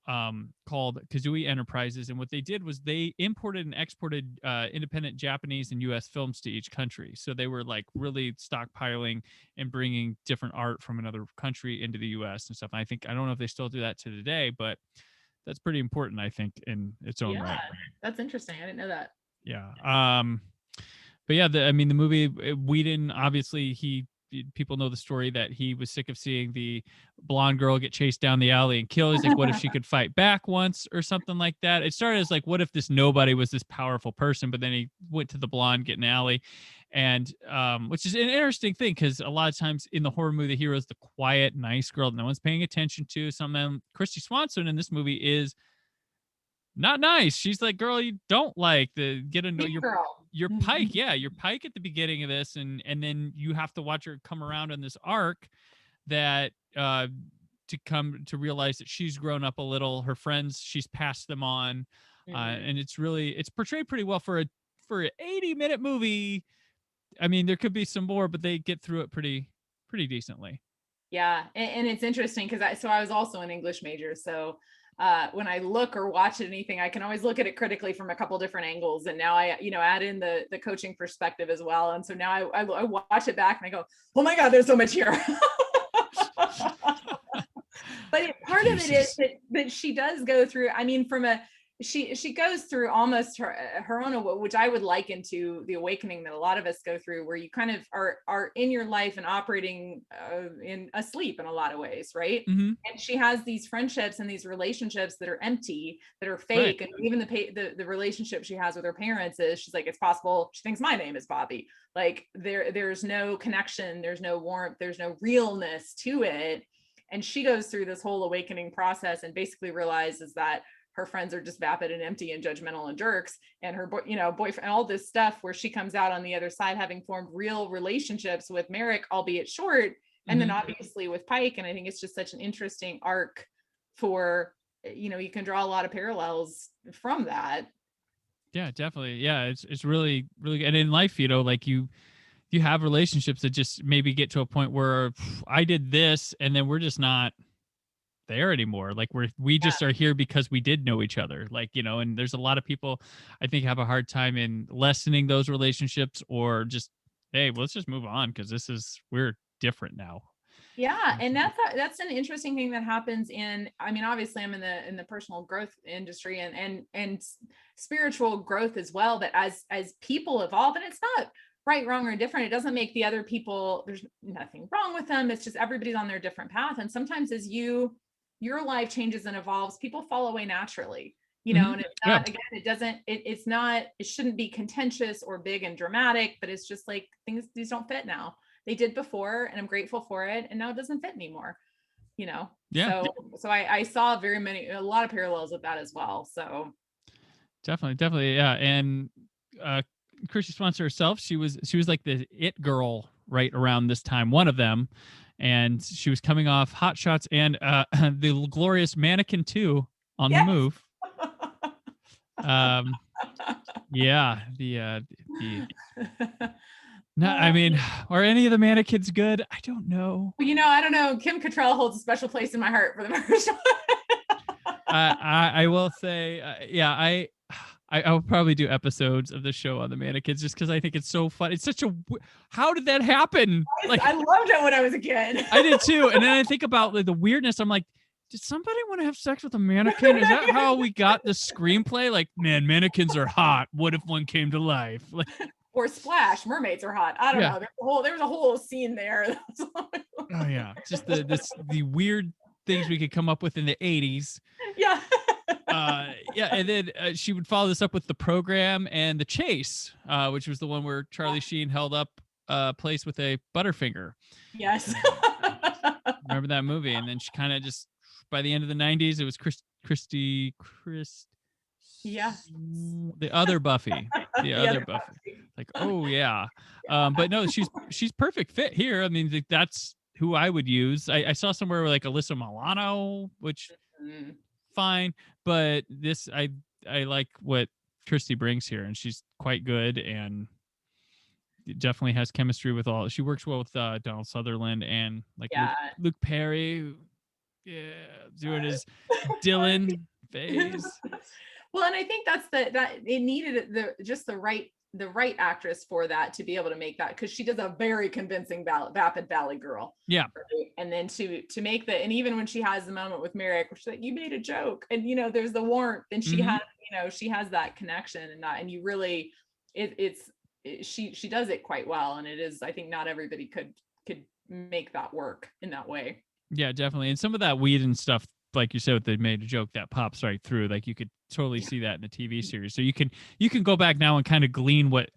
Speaker 2: called Kazooie Enterprises, and what they did was they imported and exported independent Japanese and US films to each country. So they were like really stockpiling and bringing different art from another country into the US and stuff. And I don't know if they still do that to today, but that's pretty important, I think, in its own right.
Speaker 3: That's interesting. I didn't know that.
Speaker 2: Yeah. But yeah, the movie, Whedon, obviously people know the story that he was sick of seeing the blonde girl get chased down the alley and killed. He's like, what if she could fight back once or something like that? It started as like, what if this nobody was this powerful person? But then he went to the blonde get in the alley, and which is an interesting thing, because a lot of times in the horror movie, the hero is the quiet, nice girl that no one's paying attention to. Christy Swanson in this movie is not nice. She's like, girl, you don't like get to know your Pike. Yeah, your Pike at the beginning of this, and then you have to watch her come around in this arc that to come to realize that she's grown up a little. Her friends, she's passed them on, and it's portrayed pretty well for an 80-minute movie. I mean, there could be some more, but they get through it pretty decently.
Speaker 3: Yeah, and it's interesting because I was also an English major, so when I look or watch anything, I can always look at it critically from a couple different angles. And now I, add in the coaching perspective as well. And so now I watch it back and I go, oh my God, there's so much here. But part of it is that she does go through, I mean, she goes through almost her own, which I would liken to the awakening that a lot of us go through, where you kind of are in your life and operating in asleep in a lot of ways, right?
Speaker 2: Mm-hmm.
Speaker 3: And she has these friendships and these relationships that are empty, that are fake, right. And even the relationship she has with her parents is, she's like, it's possible she thinks my name is Bobby. Like there's no connection, there's no warmth, there's no realness to it. And she goes through this whole awakening process and basically realizes that her friends are just vapid and empty and judgmental and jerks, and her boyfriend, all this stuff, where she comes out on the other side having formed real relationships with Merrick, albeit short, and then obviously with Pike. And I think it's just such an interesting arc for, you can draw a lot of parallels from that.
Speaker 2: Yeah, definitely. Yeah, it's really, really good. And in life, like you have relationships that just maybe get to a point where I did this, and then we're just not there anymore. Like we just are here because we did know each other, like, you know, and there's a lot of people I think have a hard time in lessening those relationships, or just, hey, well, let's just move on because we're different now.
Speaker 3: Yeah, and that's an interesting thing that happens in, I mean, obviously I'm in the personal growth industry and spiritual growth as well, but as people evolve, and it's not right, wrong, or different. It doesn't make the other people, there's nothing wrong with them. It's just everybody's on their different path. And sometimes as your life changes and evolves, people fall away naturally, you know, and it's not, again, it's not, it shouldn't be contentious or big and dramatic, but it's just like these don't fit now. They did before, and I'm grateful for it. And now it doesn't fit anymore, you know?
Speaker 2: Yeah.
Speaker 3: So I saw a lot of parallels with that as well. So
Speaker 2: Definitely. Yeah. And, Chrissy Swanson herself, she was like the it girl right around this time, one of them. And she was coming off Hot Shots and, the glorious Mannequin 2 on the move. Yeah. No, I mean, are any of the mannequins good? I don't know.
Speaker 3: Well, you know, I don't know. Kim Cattrall holds a special place in my heart for the first one.
Speaker 2: I will say, I will probably do episodes of the show on the mannequins just because I think it's so fun. It's such how did that happen? Like,
Speaker 3: I loved it when I was a kid.
Speaker 2: I did too. And then I think about like the weirdness. I'm like, did somebody want to have sex with a mannequin? Is that how we got the screenplay? Like, man, mannequins are hot. What if one came to life? Like,
Speaker 3: or Splash, mermaids are hot. I don't know. There was a whole scene there.
Speaker 2: Oh yeah, just the weird things we could come up with in the 80s.
Speaker 3: Yeah.
Speaker 2: And then she would follow this up with The Program and The Chase, which was the one where Charlie Sheen held up a place with a Butterfinger.
Speaker 3: Yes.
Speaker 2: Remember that movie? And then she kind of just, by the end of the 90s, it was Christy.
Speaker 3: Yeah.
Speaker 2: The other Buffy. The other Buffy. Like, oh yeah. But no, she's perfect fit here. I mean, that's who I would use. I saw somewhere where like Alyssa Milano, which fine, but this I like what Christy brings here, and she's quite good and definitely has chemistry with all. She works well with Donald Sutherland and like Luke Perry, doing his Dylan phase.
Speaker 3: Well, and I think that it needed the right actress for that, to be able to make that, because she does a very convincing Vapid Valley girl.
Speaker 2: Yeah.
Speaker 3: Right? And then to make and even when she has the moment with Merrick, where she's like, you made a joke, and you know, there's the warmth, and she has, you know, she has that connection, and you really, she does it quite well. And it is, I think not everybody could make that work in that way.
Speaker 2: Yeah, definitely. And some of that weed and stuff, like you said, they made a joke that pops right through. Like you could totally see that in the TV series. So you can go back now and kind of glean what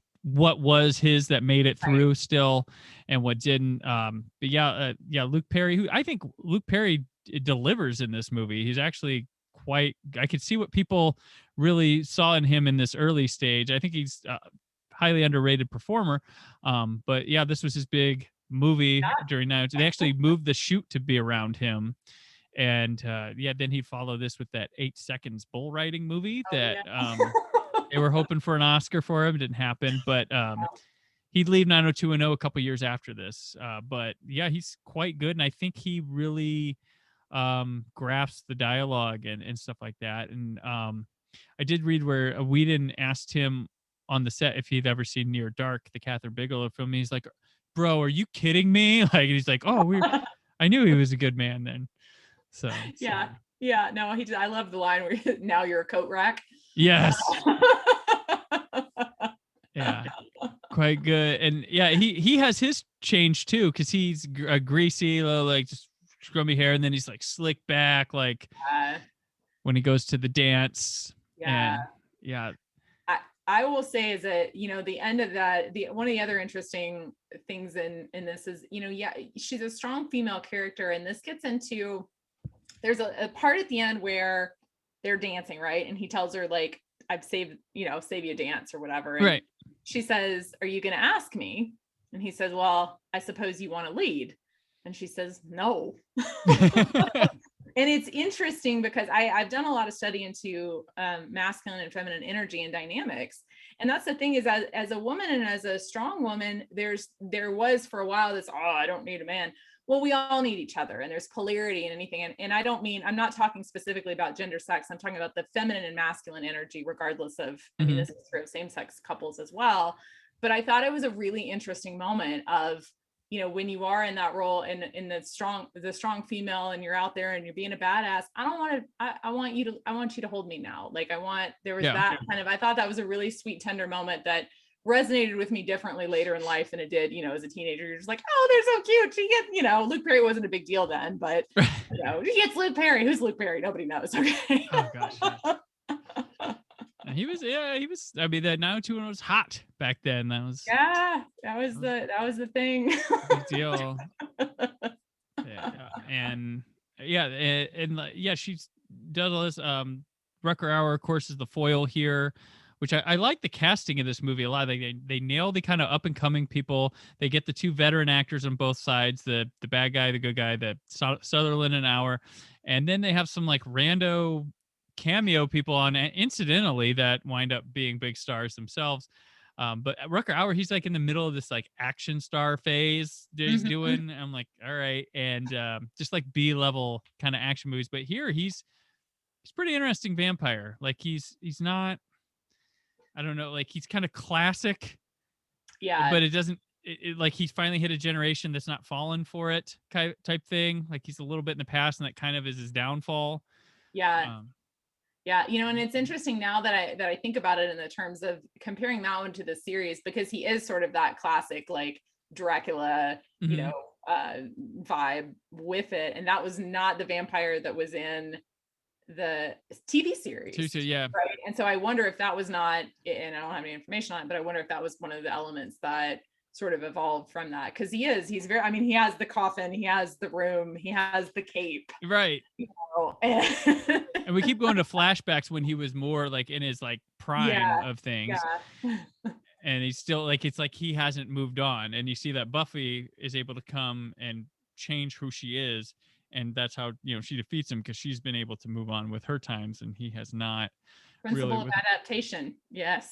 Speaker 2: was his that made it through still, and what didn't. But Luke Perry, who I think Luke Perry delivers in this movie. He's actually quite. I could see what people really saw in him in this early stage. I think he's a highly underrated performer. But yeah, this was his big movie during that. They actually moved the shoot to be around him. And then he'd follow this with that 8 Seconds bull riding movie that they were hoping for an Oscar for him. It didn't happen, but he'd leave 90210 a couple years after this. But yeah, he's quite good. And I think he really grasps the dialogue and stuff like that. And I did read where Whedon asked him on the set if he'd ever seen Near Dark, the Catherine Bigelow film. He's like, bro, are you kidding me? Like, he's like, oh, I knew he was a good man then. So
Speaker 3: no, he did. I love the line where now you're a coat rack.
Speaker 2: Yes. Yeah, quite good. And yeah, he has his change too, because he's a greasy, like just scrubby hair, and then he's like slick back, like when he goes to the dance.
Speaker 3: I will say is that, you know, the end of that, one of the other interesting things in this is, you know, she's a strong female character, and this gets into, there's a part at the end where they're dancing, right? And he tells her, like, I've saved you a dance or whatever. And
Speaker 2: right.
Speaker 3: She says, are you going to ask me? And he says, well, I suppose you want to lead. And she says, no. And it's interesting because I've done a lot of study into masculine and feminine energy and dynamics. And that's the thing is, as a woman and as a strong woman, there was for a while this, I don't need a man. well, we all need each other, and there's polarity in anything. And I don't mean, I'm not talking specifically about gender, sex. I'm talking about the feminine and masculine energy, regardless of, I mean, this is true of same-sex couples as well. But I thought it was a really interesting moment of, you know, when you are in that role in the strong female, and you're out there and you're being a badass, I want you to hold me now. Like there was that kind of, I thought that was a really sweet, tender moment that resonated with me differently later in life than it did, you know, as a teenager. You're just like, oh, they're so cute. She gets, you know, Luke Perry wasn't a big deal then, but you know, she gets Luke Perry. Who's Luke Perry? Nobody knows. Okay.
Speaker 2: Oh gosh. Yeah. He was. I mean, that 90210 was hot back then. That was
Speaker 3: the thing.
Speaker 2: Big deal. She does all this. Rucker Hauer, of course, is the foil here, which I like the casting of this movie a lot. They nail the kind of up and coming people. They get the two veteran actors on both sides, the bad guy, the good guy, the Sutherland and Hauer, and then they have some like rando cameo people on incidentally that wind up being big stars themselves. But Rucker Hauer, he's like in the middle of this like action star phase that he's doing. I'm like, all right, and just like B-level kind of action movies. But here he's pretty interesting vampire. Like he's not, I don't know, like he's kind of classic.
Speaker 3: Yeah.
Speaker 2: But it doesn't. Like he's finally hit a generation that's not fallen for it type thing. Like he's a little bit in the past, and that kind of is his downfall.
Speaker 3: Yeah. Yeah, you know, and it's interesting now that I think about it in the terms of comparing that one to the series, because he is sort of that classic like Dracula, you know, vibe with it, and that was not the vampire that was in the TV series.
Speaker 2: Yeah.
Speaker 3: Right. And so I wonder if that was not, and I don't have any information on it, but I wonder if that was one of the elements that sort of evolved from that, because he's very, I mean, he has the coffin, he has the room, he has the cape,
Speaker 2: right,
Speaker 3: you know? And
Speaker 2: we keep going to flashbacks when he was more like in his like prime of things, and he's still like, it's like he hasn't moved on, and you see that Buffy is able to come and change who she is, and that's how, you know, she defeats him, because she's been able to move on with her times and he has not.
Speaker 3: Principle of adaptation. Yes.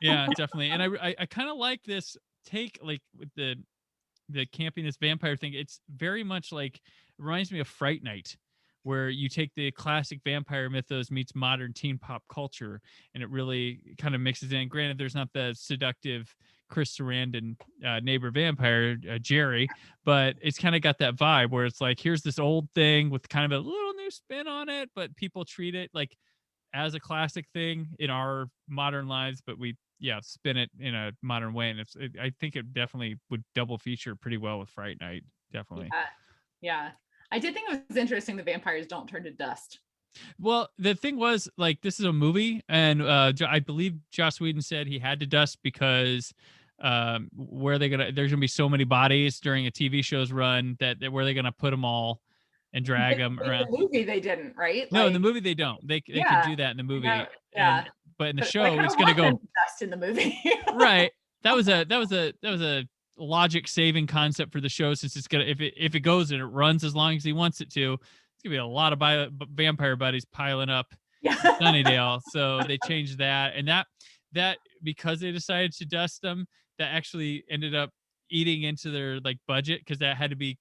Speaker 2: Yeah, definitely. And I kind of like this take, like with the campiness vampire thing. It's very much like, it reminds me of Fright Night, where you take the classic vampire mythos meets modern teen pop culture, and it really kind of mixes in. Granted, there's not the seductive Chris Sarandon neighbor vampire Jerry, but it's kind of got that vibe where it's like, here's this old thing with kind of a little new spin on it, but people treat it like as a classic thing in our modern lives, but we spin it in a modern way. And I think it definitely would double feature pretty well with Fright Night. Definitely.
Speaker 3: Yeah. I did think it was interesting the vampires don't turn to dust.
Speaker 2: Well, the thing was, like, this is a movie, and I believe Joss Whedon said he had to dust because there's gonna be so many bodies during a TV show's run that where are they gonna put them all and drag them around?
Speaker 3: In the movie they didn't, right?
Speaker 2: No, in the movie they don't. They can do that in the movie.
Speaker 3: Yeah.
Speaker 2: But in the show, it's gonna go
Speaker 3: dust in the movie.
Speaker 2: Right. That was a logic saving concept for the show, since it's gonna, if it goes and it runs as long as he wants it to, it's gonna be a lot of vampire buddies piling up Sunnydale. So they changed that, and that because they decided to dust them, that actually ended up eating into their like budget, because that had to be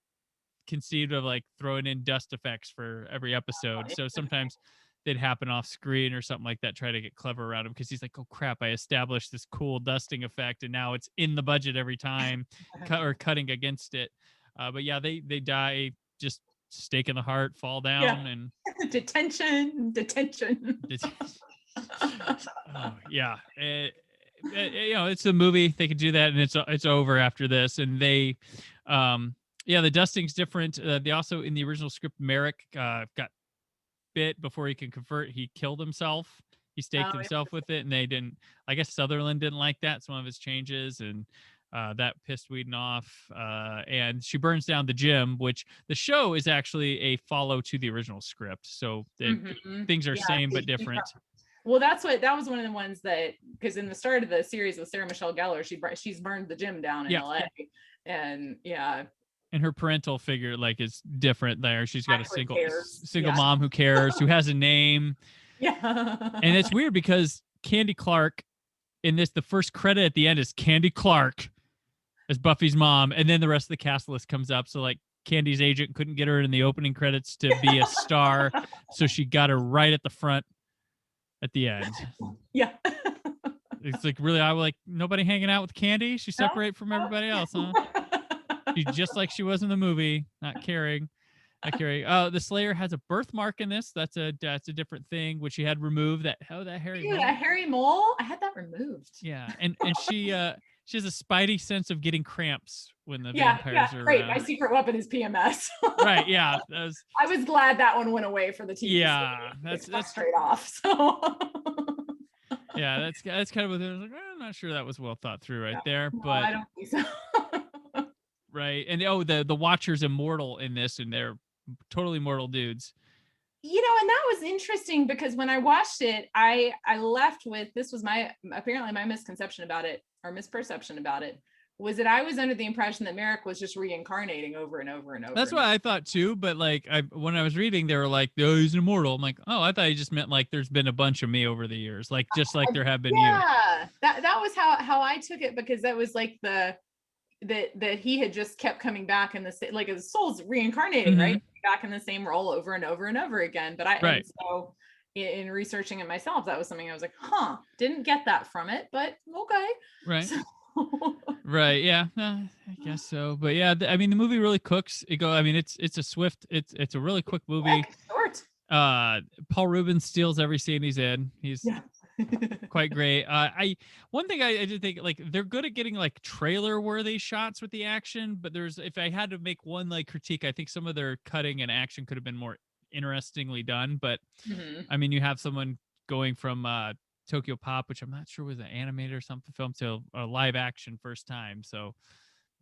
Speaker 2: conceived of like throwing in dust effects for every episode. So sometimes they'd happen off screen or something like that, try to get clever around him, because he's like, oh crap, I established this cool dusting effect and now it's in the budget every time, or cutting against it. But yeah, they die, just stake in the heart, fall down, and
Speaker 3: detention.
Speaker 2: Oh, yeah. You know, it's a movie. They could do that, and it's over after this. And they, the dusting's different. They also, in the original script, Merrick got bit before he can convert. He killed himself. He staked himself with it, and they didn't. I guess Sutherland didn't like that, some of his changes, and that pissed Whedon off. And she burns down the gym, which the show is actually a follow to the original script. So things are same but different.
Speaker 3: Well, that was one of the ones that, because in the start of the series with Sarah Michelle Gellar, she's burned the gym down in LA, and
Speaker 2: and her parental figure like is different there. She's got a single mom who cares, who has a name. And it's weird because Candy Clark in this, the first credit at the end is Candy Clark as Buffy's mom, and then the rest of the cast list comes up. So like Candy's agent couldn't get her in the opening credits to be a star, so she got her right at the front at the end.
Speaker 3: Yeah.
Speaker 2: It's like, really, I was like, nobody hanging out with Candy? She's separate from everybody else, huh? She's just like she was in the movie, not caring. The Slayer has a birthmark in this. That's a different thing, which she had removed. That hairy
Speaker 3: Dude,
Speaker 2: mole.
Speaker 3: a hairy mole? I had that removed.
Speaker 2: Yeah, and she has a spidey sense of getting cramps when the
Speaker 3: Yeah,
Speaker 2: vampires are
Speaker 3: great.
Speaker 2: around.
Speaker 3: My secret weapon is PMS.
Speaker 2: Right, yeah.
Speaker 3: I was glad that one went away for the TV.
Speaker 2: Yeah,
Speaker 3: series.
Speaker 2: that's
Speaker 3: straight off. So
Speaker 2: yeah, that's kind of what I was like, I'm not sure that was well thought through right there,
Speaker 3: no,
Speaker 2: but
Speaker 3: I don't think so.
Speaker 2: right. And the Watcher's immortal in this, and they're totally mortal dudes.
Speaker 3: You know, and that was interesting because when I watched it, I left with, this was apparently my misconception about it, or misperception about it, was that I was under the impression that Merrick was just reincarnating over and over and over.
Speaker 2: That's what I thought too, but like when I was reading, they were like, "Oh, he's immortal." I'm like, "Oh, I thought he just meant like there's been a bunch of me over the years, like just like there have been you."
Speaker 3: Yeah, that was how I took it, because that was like that he had just kept coming back in the same, like his soul's reincarnating, right? Back in the same role over and over and over again. But and so in researching it myself, that was something I was like, didn't get that from it, but okay.
Speaker 2: Right.
Speaker 3: So,
Speaker 2: right. Yeah. I guess so. But yeah, I mean, the movie really cooks. It's a swift. It's a really quick movie.
Speaker 3: Short.
Speaker 2: Paul Rubens steals every scene he's in. He's quite great. One thing I did think, like, they're good at getting like trailer worthy shots with the action, but if I had to make one like critique, I think some of their cutting and action could have been more interestingly done. But I mean, you have someone going from Tokyo Pop, which I'm not sure was an animated or something film, to a live action first time. So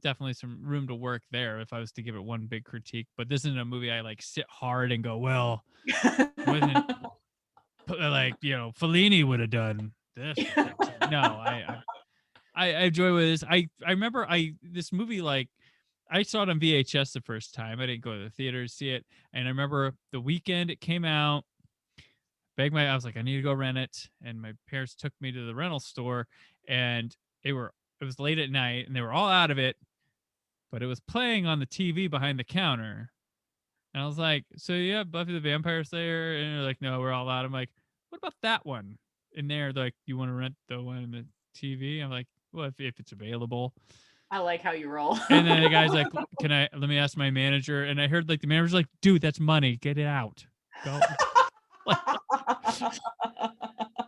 Speaker 2: definitely some room to work there if I was to give it one big critique. But this isn't a movie I like sit hard and go, well, wasn't like, Fellini would have done this. No, I enjoy with this. I remember this movie, like, I saw it on VHS the first time. I didn't go to the theater to see it. And I remember the weekend it came out, I was like, I need to go rent it. And my parents took me to the rental store, and it was late at night and they were all out of it, but it was playing on the TV behind the counter. And I was like, so you have Buffy the Vampire Slayer? And they're like, no, we're all out. I'm like, what about that one? And they're like, you want to rent the one in the TV? I'm like, well, if it's available.
Speaker 3: I like how you roll.
Speaker 2: And then the guy's like, let me ask my manager. And I heard like the manager's like, dude, that's money. Get it out. Go.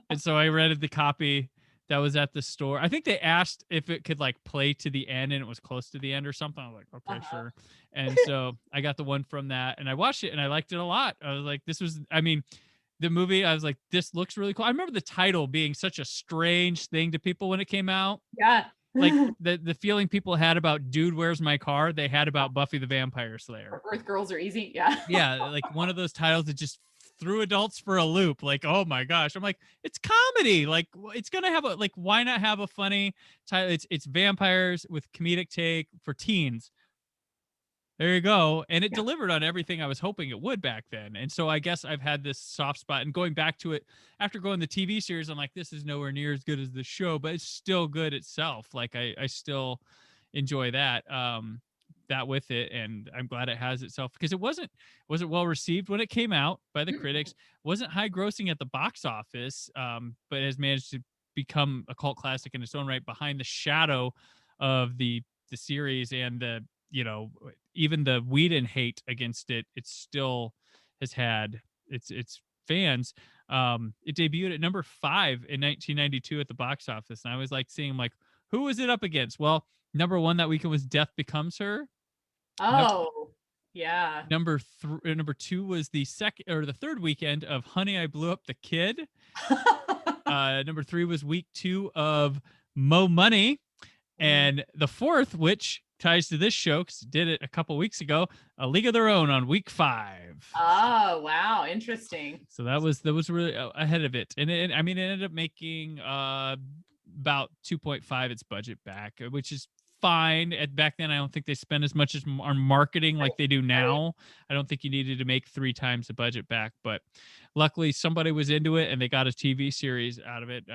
Speaker 2: And so I rented the copy that was at the store. I think they asked if it could like play to the end, and it was close to the end or something. I was like, okay, sure. And so I got the one from that, and I watched it and I liked it a lot. I was like, the movie, I was like, this looks really cool. I remember the title being such a strange thing to people when it came out.
Speaker 3: Yeah.
Speaker 2: Like the feeling people had about Dude, Where's My Car? They had about Buffy the Vampire Slayer.
Speaker 3: Earth Girls Are Easy. Yeah.
Speaker 2: Yeah. Like one of those titles that just threw adults for a loop. Like, oh my gosh. I'm like, it's comedy. Like, it's going to have why not have a funny title? It's vampires with comedic take for teens. There you go. And it delivered on everything I was hoping it would back then. And so I guess I've had this soft spot, and going back to it after going the TV series, I'm like, this is nowhere near as good as the show, but it's still good itself. Like I still enjoy that with it. And I'm glad it has itself, because it wasn't well received when it came out by the critics, wasn't high grossing at the box office, but has managed to become a cult classic in its own right, behind the shadow of the series and the, even the Whedon hate against it. It still has had its fans. It debuted at number 5 in 1992 at the box office, and I was like seeing like, who was it up against? Well, number 1 that weekend was Death Becomes Her.
Speaker 3: Oh, yeah.
Speaker 2: Number 2 was the third weekend of Honey, I Blew Up the Kid. Number 3 was week 2 of Mo Money, and the 4th, which ties to this show because did it a couple weeks ago, A League of Their Own on week 5.
Speaker 3: Oh, wow. Interesting.
Speaker 2: So that was really ahead of it. And it ended up making about 2.5 its budget back, which is fine. Back then, I don't think they spent as much on marketing like they do now. I don't think you needed to make 3 times the budget back, but luckily somebody was into it and they got a TV series out of it.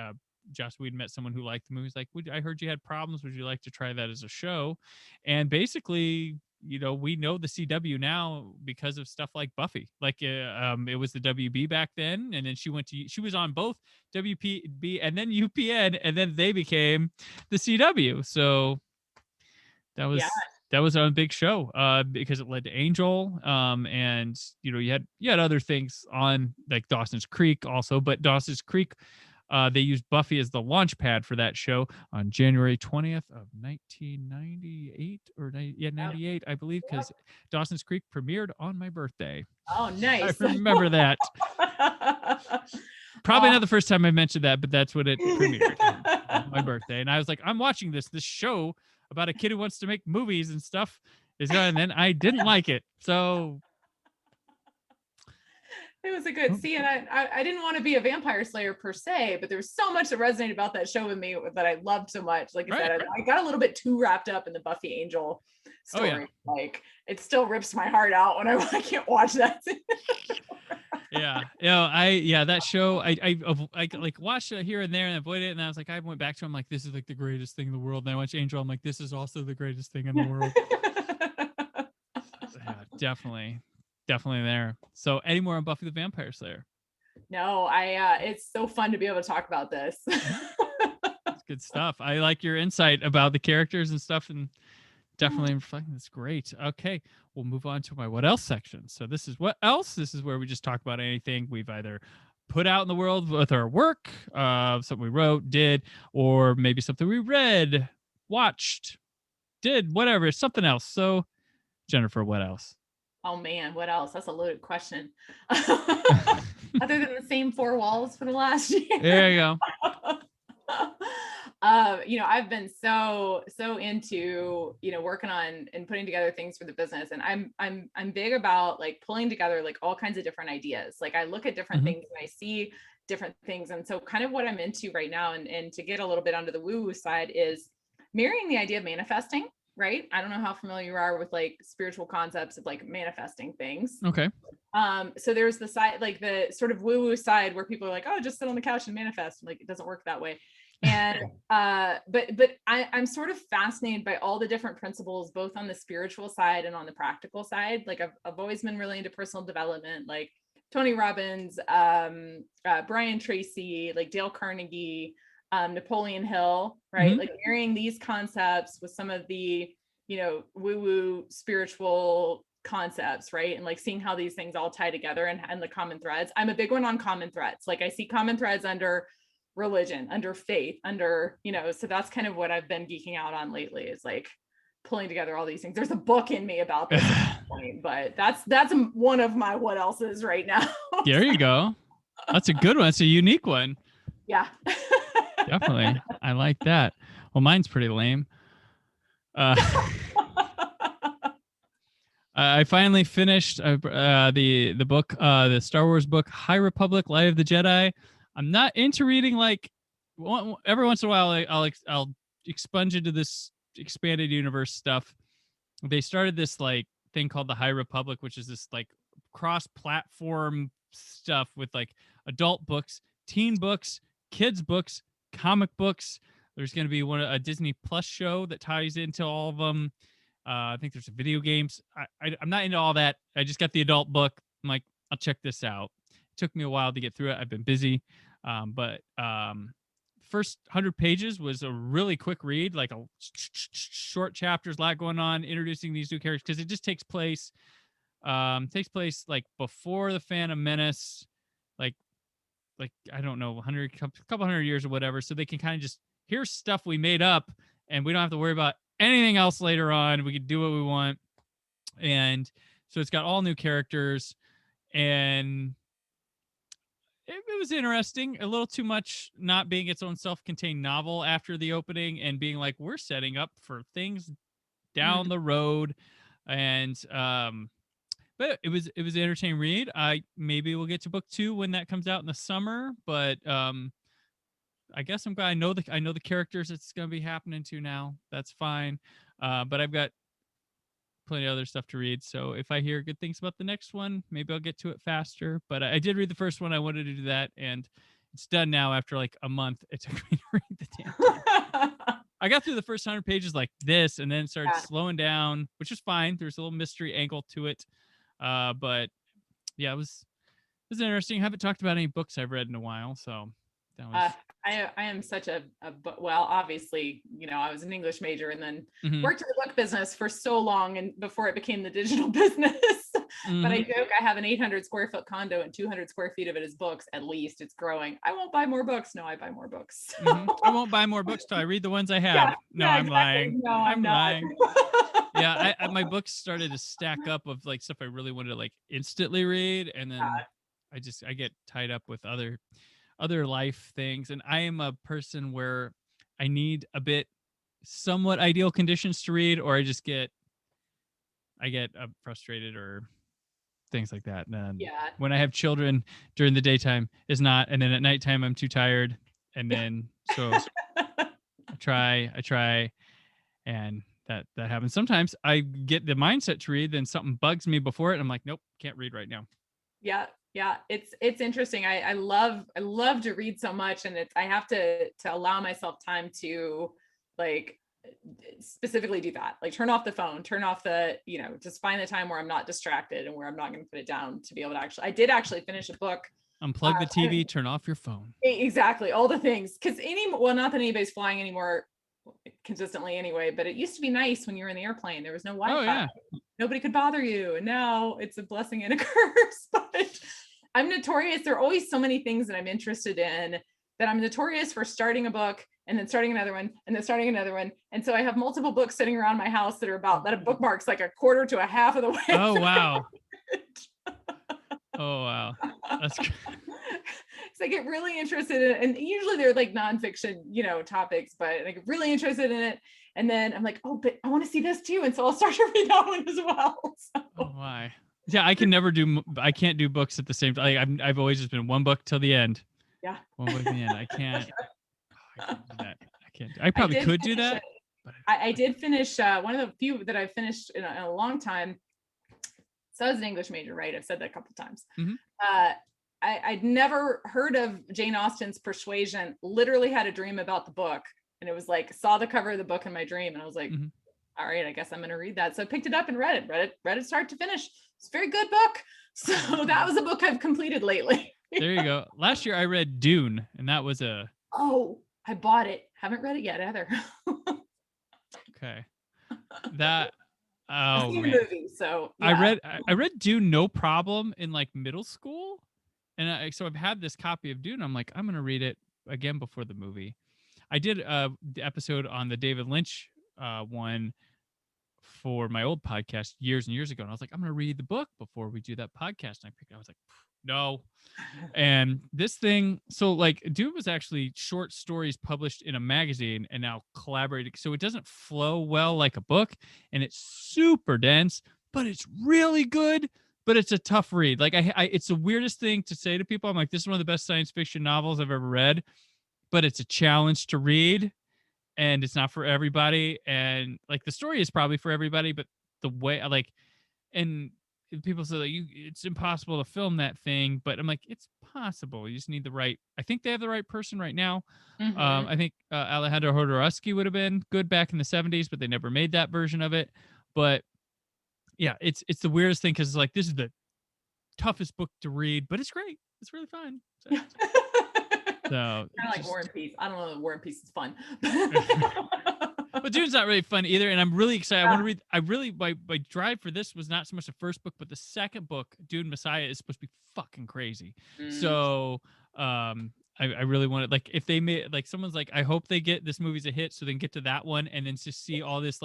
Speaker 2: Joss Whedon met someone who liked the movie. He's like, I heard you had problems. Would you like to try that as a show? And basically we know the CW now because of stuff like Buffy. Like it was the WB back then, and then she was on both WPB and then UPN, and then they became the CW. So that was
Speaker 3: Yeah.
Speaker 2: that was a big show because it led to Angel, and you had other things on like Dawson's Creek also, but Dawson's Creek, they used Buffy as the launch pad for that show on January 20th of 1998 or 98, I believe, because Dawson's Creek premiered on my birthday.
Speaker 3: Oh, nice.
Speaker 2: I remember that. Probably not the first time I mentioned that, but that's when it premiered on my birthday. And I was like, I'm watching this show about a kid who wants to make movies and stuff. And then I didn't like it. So
Speaker 3: it was a good see, and I didn't want to be a vampire slayer per se, but there was so much that resonated about that show with me that I loved so much. Like I said, I got a little bit too wrapped up in the Buffy Angel story. Oh, yeah. Like it still rips my heart out when I can't watch that.
Speaker 2: Yeah, that show I like watched it here and there and avoided it, and I was like, I went back to it, I'm like, this is like the greatest thing in the world. And I watched Angel, I'm like, this is also the greatest thing in the world. Yeah, definitely there. So any more on Buffy the Vampire Slayer?
Speaker 3: No, it's so fun to be able to talk about this.
Speaker 2: It's good stuff. I like your insight about the characters and stuff, and definitely reflecting. That's great. Okay, we'll move on to my what else section. So this is what else. This is where we just talk about anything we've either put out in the world with our work, something we wrote, did, or maybe something we read, watched, did, whatever, something else. So Jennifer, what else?
Speaker 3: Oh man, what else? That's a loaded question. Other than the same four walls for the last year.
Speaker 2: There you go.
Speaker 3: I've been so into working on and putting together things for the business, and I'm big about like pulling together like all kinds of different ideas. Like I look at different things and I see different things, and so kind of what I'm into right now, and to get a little bit onto the woo-woo side, is marrying the idea of manifesting. Right? I don't know how familiar you are with like spiritual concepts of like manifesting things.
Speaker 2: Okay.
Speaker 3: So there's the side, like the sort of woo-woo side where people are like, oh, just sit on the couch and manifest. Like it doesn't work that way. And but I'm sort of fascinated by all the different principles, both on the spiritual side and on the practical side. Like I've always been really into personal development, like Tony Robbins, Brian Tracy, like Dale Carnegie, Napoleon Hill, right? Like marrying these concepts with some of the, woo-woo spiritual concepts, right? And like seeing how these things all tie together and the common threads. I'm a big one on common threads. Like I see common threads under religion, under faith, under, so that's kind of what I've been geeking out on lately, is like pulling together all these things. There's a book in me about this point, but that's one of my what else's right now.
Speaker 2: There you go. That's a good one. It's a unique one.
Speaker 3: Yeah.
Speaker 2: Definitely. I like that. Well, mine's pretty lame. I finally finished the book, the Star Wars book, High Republic, Light of the Jedi. I'm not into reading, like, every once in a while I'll expunge into this expanded universe stuff. They started this like thing called the High Republic, which is this like cross-platform stuff with like adult books, teen books, kids books, comic books. There's going to be a Disney Plus show that ties into all of them. I think there's video games. I'm not into all that. I just got the adult book. I'm like, I'll check this out. It took me a while to get through it. I've been busy. But first 100 pages was a really quick read, like a short chapters, a lot going on, introducing these new characters, because it just takes place like before the Phantom Menace, like I don't know, couple hundred years or whatever, so they can kind of just, here's stuff we made up and we don't have to worry about anything else later on. We can do what we want. And so it's got all new characters, and it was interesting. A little too much not being its own self-contained novel after the opening and being like, we're setting up for things down the road. And but it was an entertaining read. Maybe we'll get to book 2 when that comes out in the summer, but I guess I'm glad I know the characters it's going to be happening to now. That's fine. But I've got plenty of other stuff to read. So if I hear good things about the next one, maybe I'll get to it faster. But I did read the first one. I wanted to do that, and it's done now after like a month. It took me to read the damn thing. I got through the first 100 pages like this, and then started
Speaker 3: Yeah.
Speaker 2: slowing down, which was fine. There's a little mystery angle to it, but yeah, it was interesting. I haven't talked about any books I've read in a while, so that was.
Speaker 3: I am such a well, obviously, I was an English major and then worked in the book business for so long and before it became the digital business. But I joke I have an 800 square foot condo and 200 square feet of it is books. At least it's growing. I won't buy more books. No, I buy more books.
Speaker 2: I won't buy more books till I read the ones I have.
Speaker 3: Yeah,
Speaker 2: No,
Speaker 3: yeah,
Speaker 2: I'm
Speaker 3: exactly.
Speaker 2: lying.
Speaker 3: No, I'm not.
Speaker 2: lying. Yeah, my books started to stack up of like stuff I really wanted to like instantly read, and then I get tied up with other life things. And I am a person where I need a bit somewhat ideal conditions to read, or I get frustrated or things like that. And when I have children during the daytime is not, and then at nighttime I'm too tired, and then so I try, and that happens. Sometimes I get the mindset to read, then something bugs me before it, and I'm like, nope, can't read right now.
Speaker 3: Yeah. It's interesting. I love to read so much, and I have to allow myself time to like specifically do that. Like turn off the phone, turn off the, just find the time where I'm not distracted and where I'm not going to put it down to be able to I did actually finish a book.
Speaker 2: Unplug the TV, turn off your phone.
Speaker 3: Exactly. All the things. Cause not that anybody's flying anymore consistently anyway, but it used to be nice when you were in the airplane. There was no Wi-Fi.
Speaker 2: Oh, yeah.
Speaker 3: Nobody could bother you. And now it's a blessing and a curse. But I'm notorious. There are always so many things that I'm interested in that I'm notorious for starting a book and then starting another one and then starting another one. And so I have multiple books sitting around my house that have bookmarks like a quarter to a half of the way.
Speaker 2: Oh, wow. Oh, wow. That's good.
Speaker 3: So I get really interested in it. And usually they're like nonfiction, topics, but I get really interested in it. And then I'm like, oh, but I want to see this too. And so I'll start to read that one as well. So.
Speaker 2: Oh, my. Yeah, I can't do books at the same time. Like, I've always just been one book till the end.
Speaker 3: Yeah.
Speaker 2: One book at the end. I can't do that. I probably could do that.
Speaker 3: But I did finish one of the few that I've finished in a long time. So I was an English major, right? I've said that a couple of times. I'd never heard of Jane Austen's Persuasion, literally had a dream about the book. And it was like, saw the cover of the book in my dream. And I was like, all right, I guess I'm going to read that. So I picked it up and read it start to finish. It's a very good book. So that was a book I've completed lately.
Speaker 2: There you go. Last year I read Dune, and that was
Speaker 3: I bought it. Haven't read it yet either.
Speaker 2: Okay. That
Speaker 3: I've seen the movie, so
Speaker 2: yeah. I read Dune no problem in like middle school, and so I've had this copy of Dune. I'm like, I'm gonna read it again before the movie. I did the episode on the David Lynch one for my old podcast years and years ago, and I was like, I'm gonna read the book before we do that podcast. And I was like, no. And this thing, so like Dune was actually short stories published in a magazine and now collaborated, so it doesn't flow well like a book, and it's super dense, but it's really good. But it's a tough read. Like it's the weirdest thing to say to people. I'm like, this is one of the best science fiction novels I've ever read, but it's a challenge to read, and it's not for everybody. And like the story is probably for everybody, but the way and people say like it's impossible to film that thing, but I'm like, it's possible. You just need I think they have the right person right now. I think Alejandro Jodorowsky would have been good back in the 70s, but they never made that version of it. But yeah, it's the weirdest thing, because it's like, this is the toughest book to read, but it's great. It's really fun. So kind
Speaker 3: of like War and Peace. I don't know that War and Peace is fun.
Speaker 2: But Dune's not really fun either, and I'm really excited. I want to read. My drive for this was not so much the first book, but the second book, Dune Messiah, is supposed to be fucking crazy. So I really want to, like, if they made, like, someone's like, I hope they get this movie's a hit, so then get to that one and then just see all this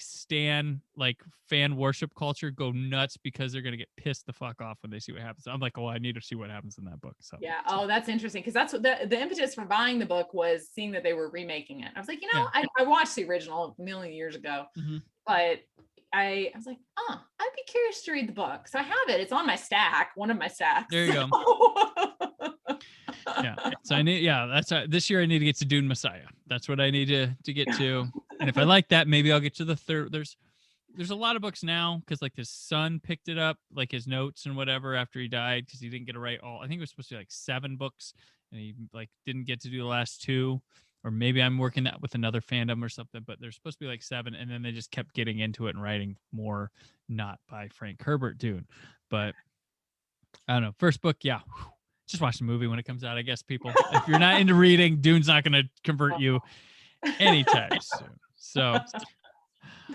Speaker 2: stan, like, fan worship culture go nuts, because they're gonna get pissed the fuck off when they see what happens. I'm like, I need to see what happens in that book. So
Speaker 3: yeah. Oh, that's interesting, because that's what the impetus for buying the book was, seeing that they were remaking it. I was like, I watched the original a million years ago, but I was like, I'd be curious to read the book. So I have it. It's on my stack, one of my stacks.
Speaker 2: There you go. Yeah. So this year I need to get to Dune Messiah. That's what I need to get to. And if I like that, maybe I'll get to the third. There's a lot of books now, because like his son picked it up, like his notes and whatever, after he died, because he didn't get to write all. I think it was supposed to be like 7 books, and he like didn't get to do the last 2. or maybe I'm working that with another fandom or something, but there's supposed to be like 7, and then they just kept getting into it and writing more, not by Frank Herbert Dune. But I don't know. First book, yeah. Just watch the movie when it comes out, I guess, people. If you're not into reading, Dune's not going to convert you anytime soon. So,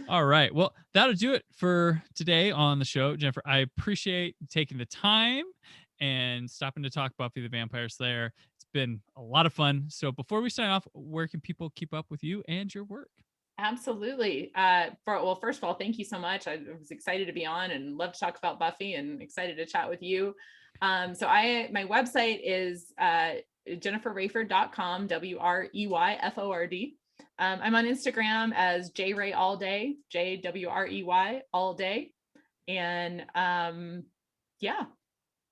Speaker 2: all right. Well, that'll do it for today on the show. Jennifer, I appreciate taking the time and stopping to talk Buffy the Vampire Slayer. It's been a lot of fun. So before we sign off, where can people keep up with you and your work?
Speaker 3: Absolutely. First of all, thank you so much. I was excited to be on and love to talk about Buffy and excited to chat with you. My website is jenniferwreyford.com, WREYFORD. I'm on Instagram as JRey all day, JWREY all day. And yeah,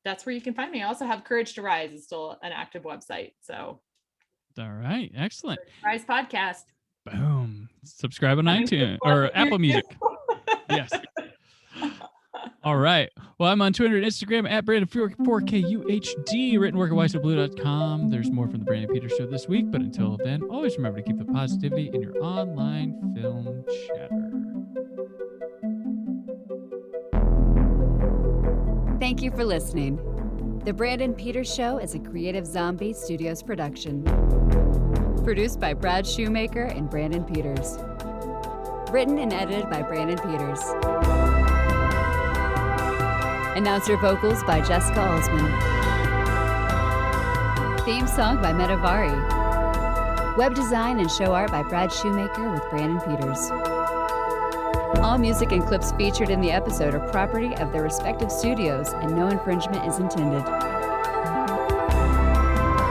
Speaker 3: that's where you can find me. I also have Courage to Rise is still an active website. So.
Speaker 2: All right. Excellent.
Speaker 3: Rise podcast.
Speaker 2: Boom. Subscribe on iTunes or Apple Music. Yes. All right. Well, I'm on Twitter and Instagram at Brandon4KUHD, written work at WhySoBlue.com. There's more from the Brandon Peters Show this week, but until then, always remember to keep the positivity in your online film chatter.
Speaker 1: Thank you for listening. The Brandon Peters Show is a Creative Zombie Studios production. Produced by Brad Shoemaker and Brandon Peters. Written and edited by Brandon Peters. Announcer vocals by Jessica Alsman. Theme song by Metavari. Web design and show art by Brad Shoemaker with Brandon Peters. All music and clips featured in the episode are property of their respective studios, and no infringement is intended.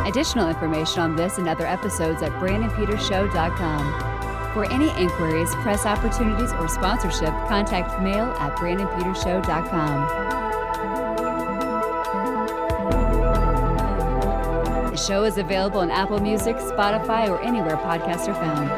Speaker 1: Additional information on this and other episodes at BrandonPetersShow.com. For any inquiries, press opportunities, or sponsorship, contact mail at BrandonPetersShow.com. The show is available on Apple Music, Spotify, or anywhere podcasts are found.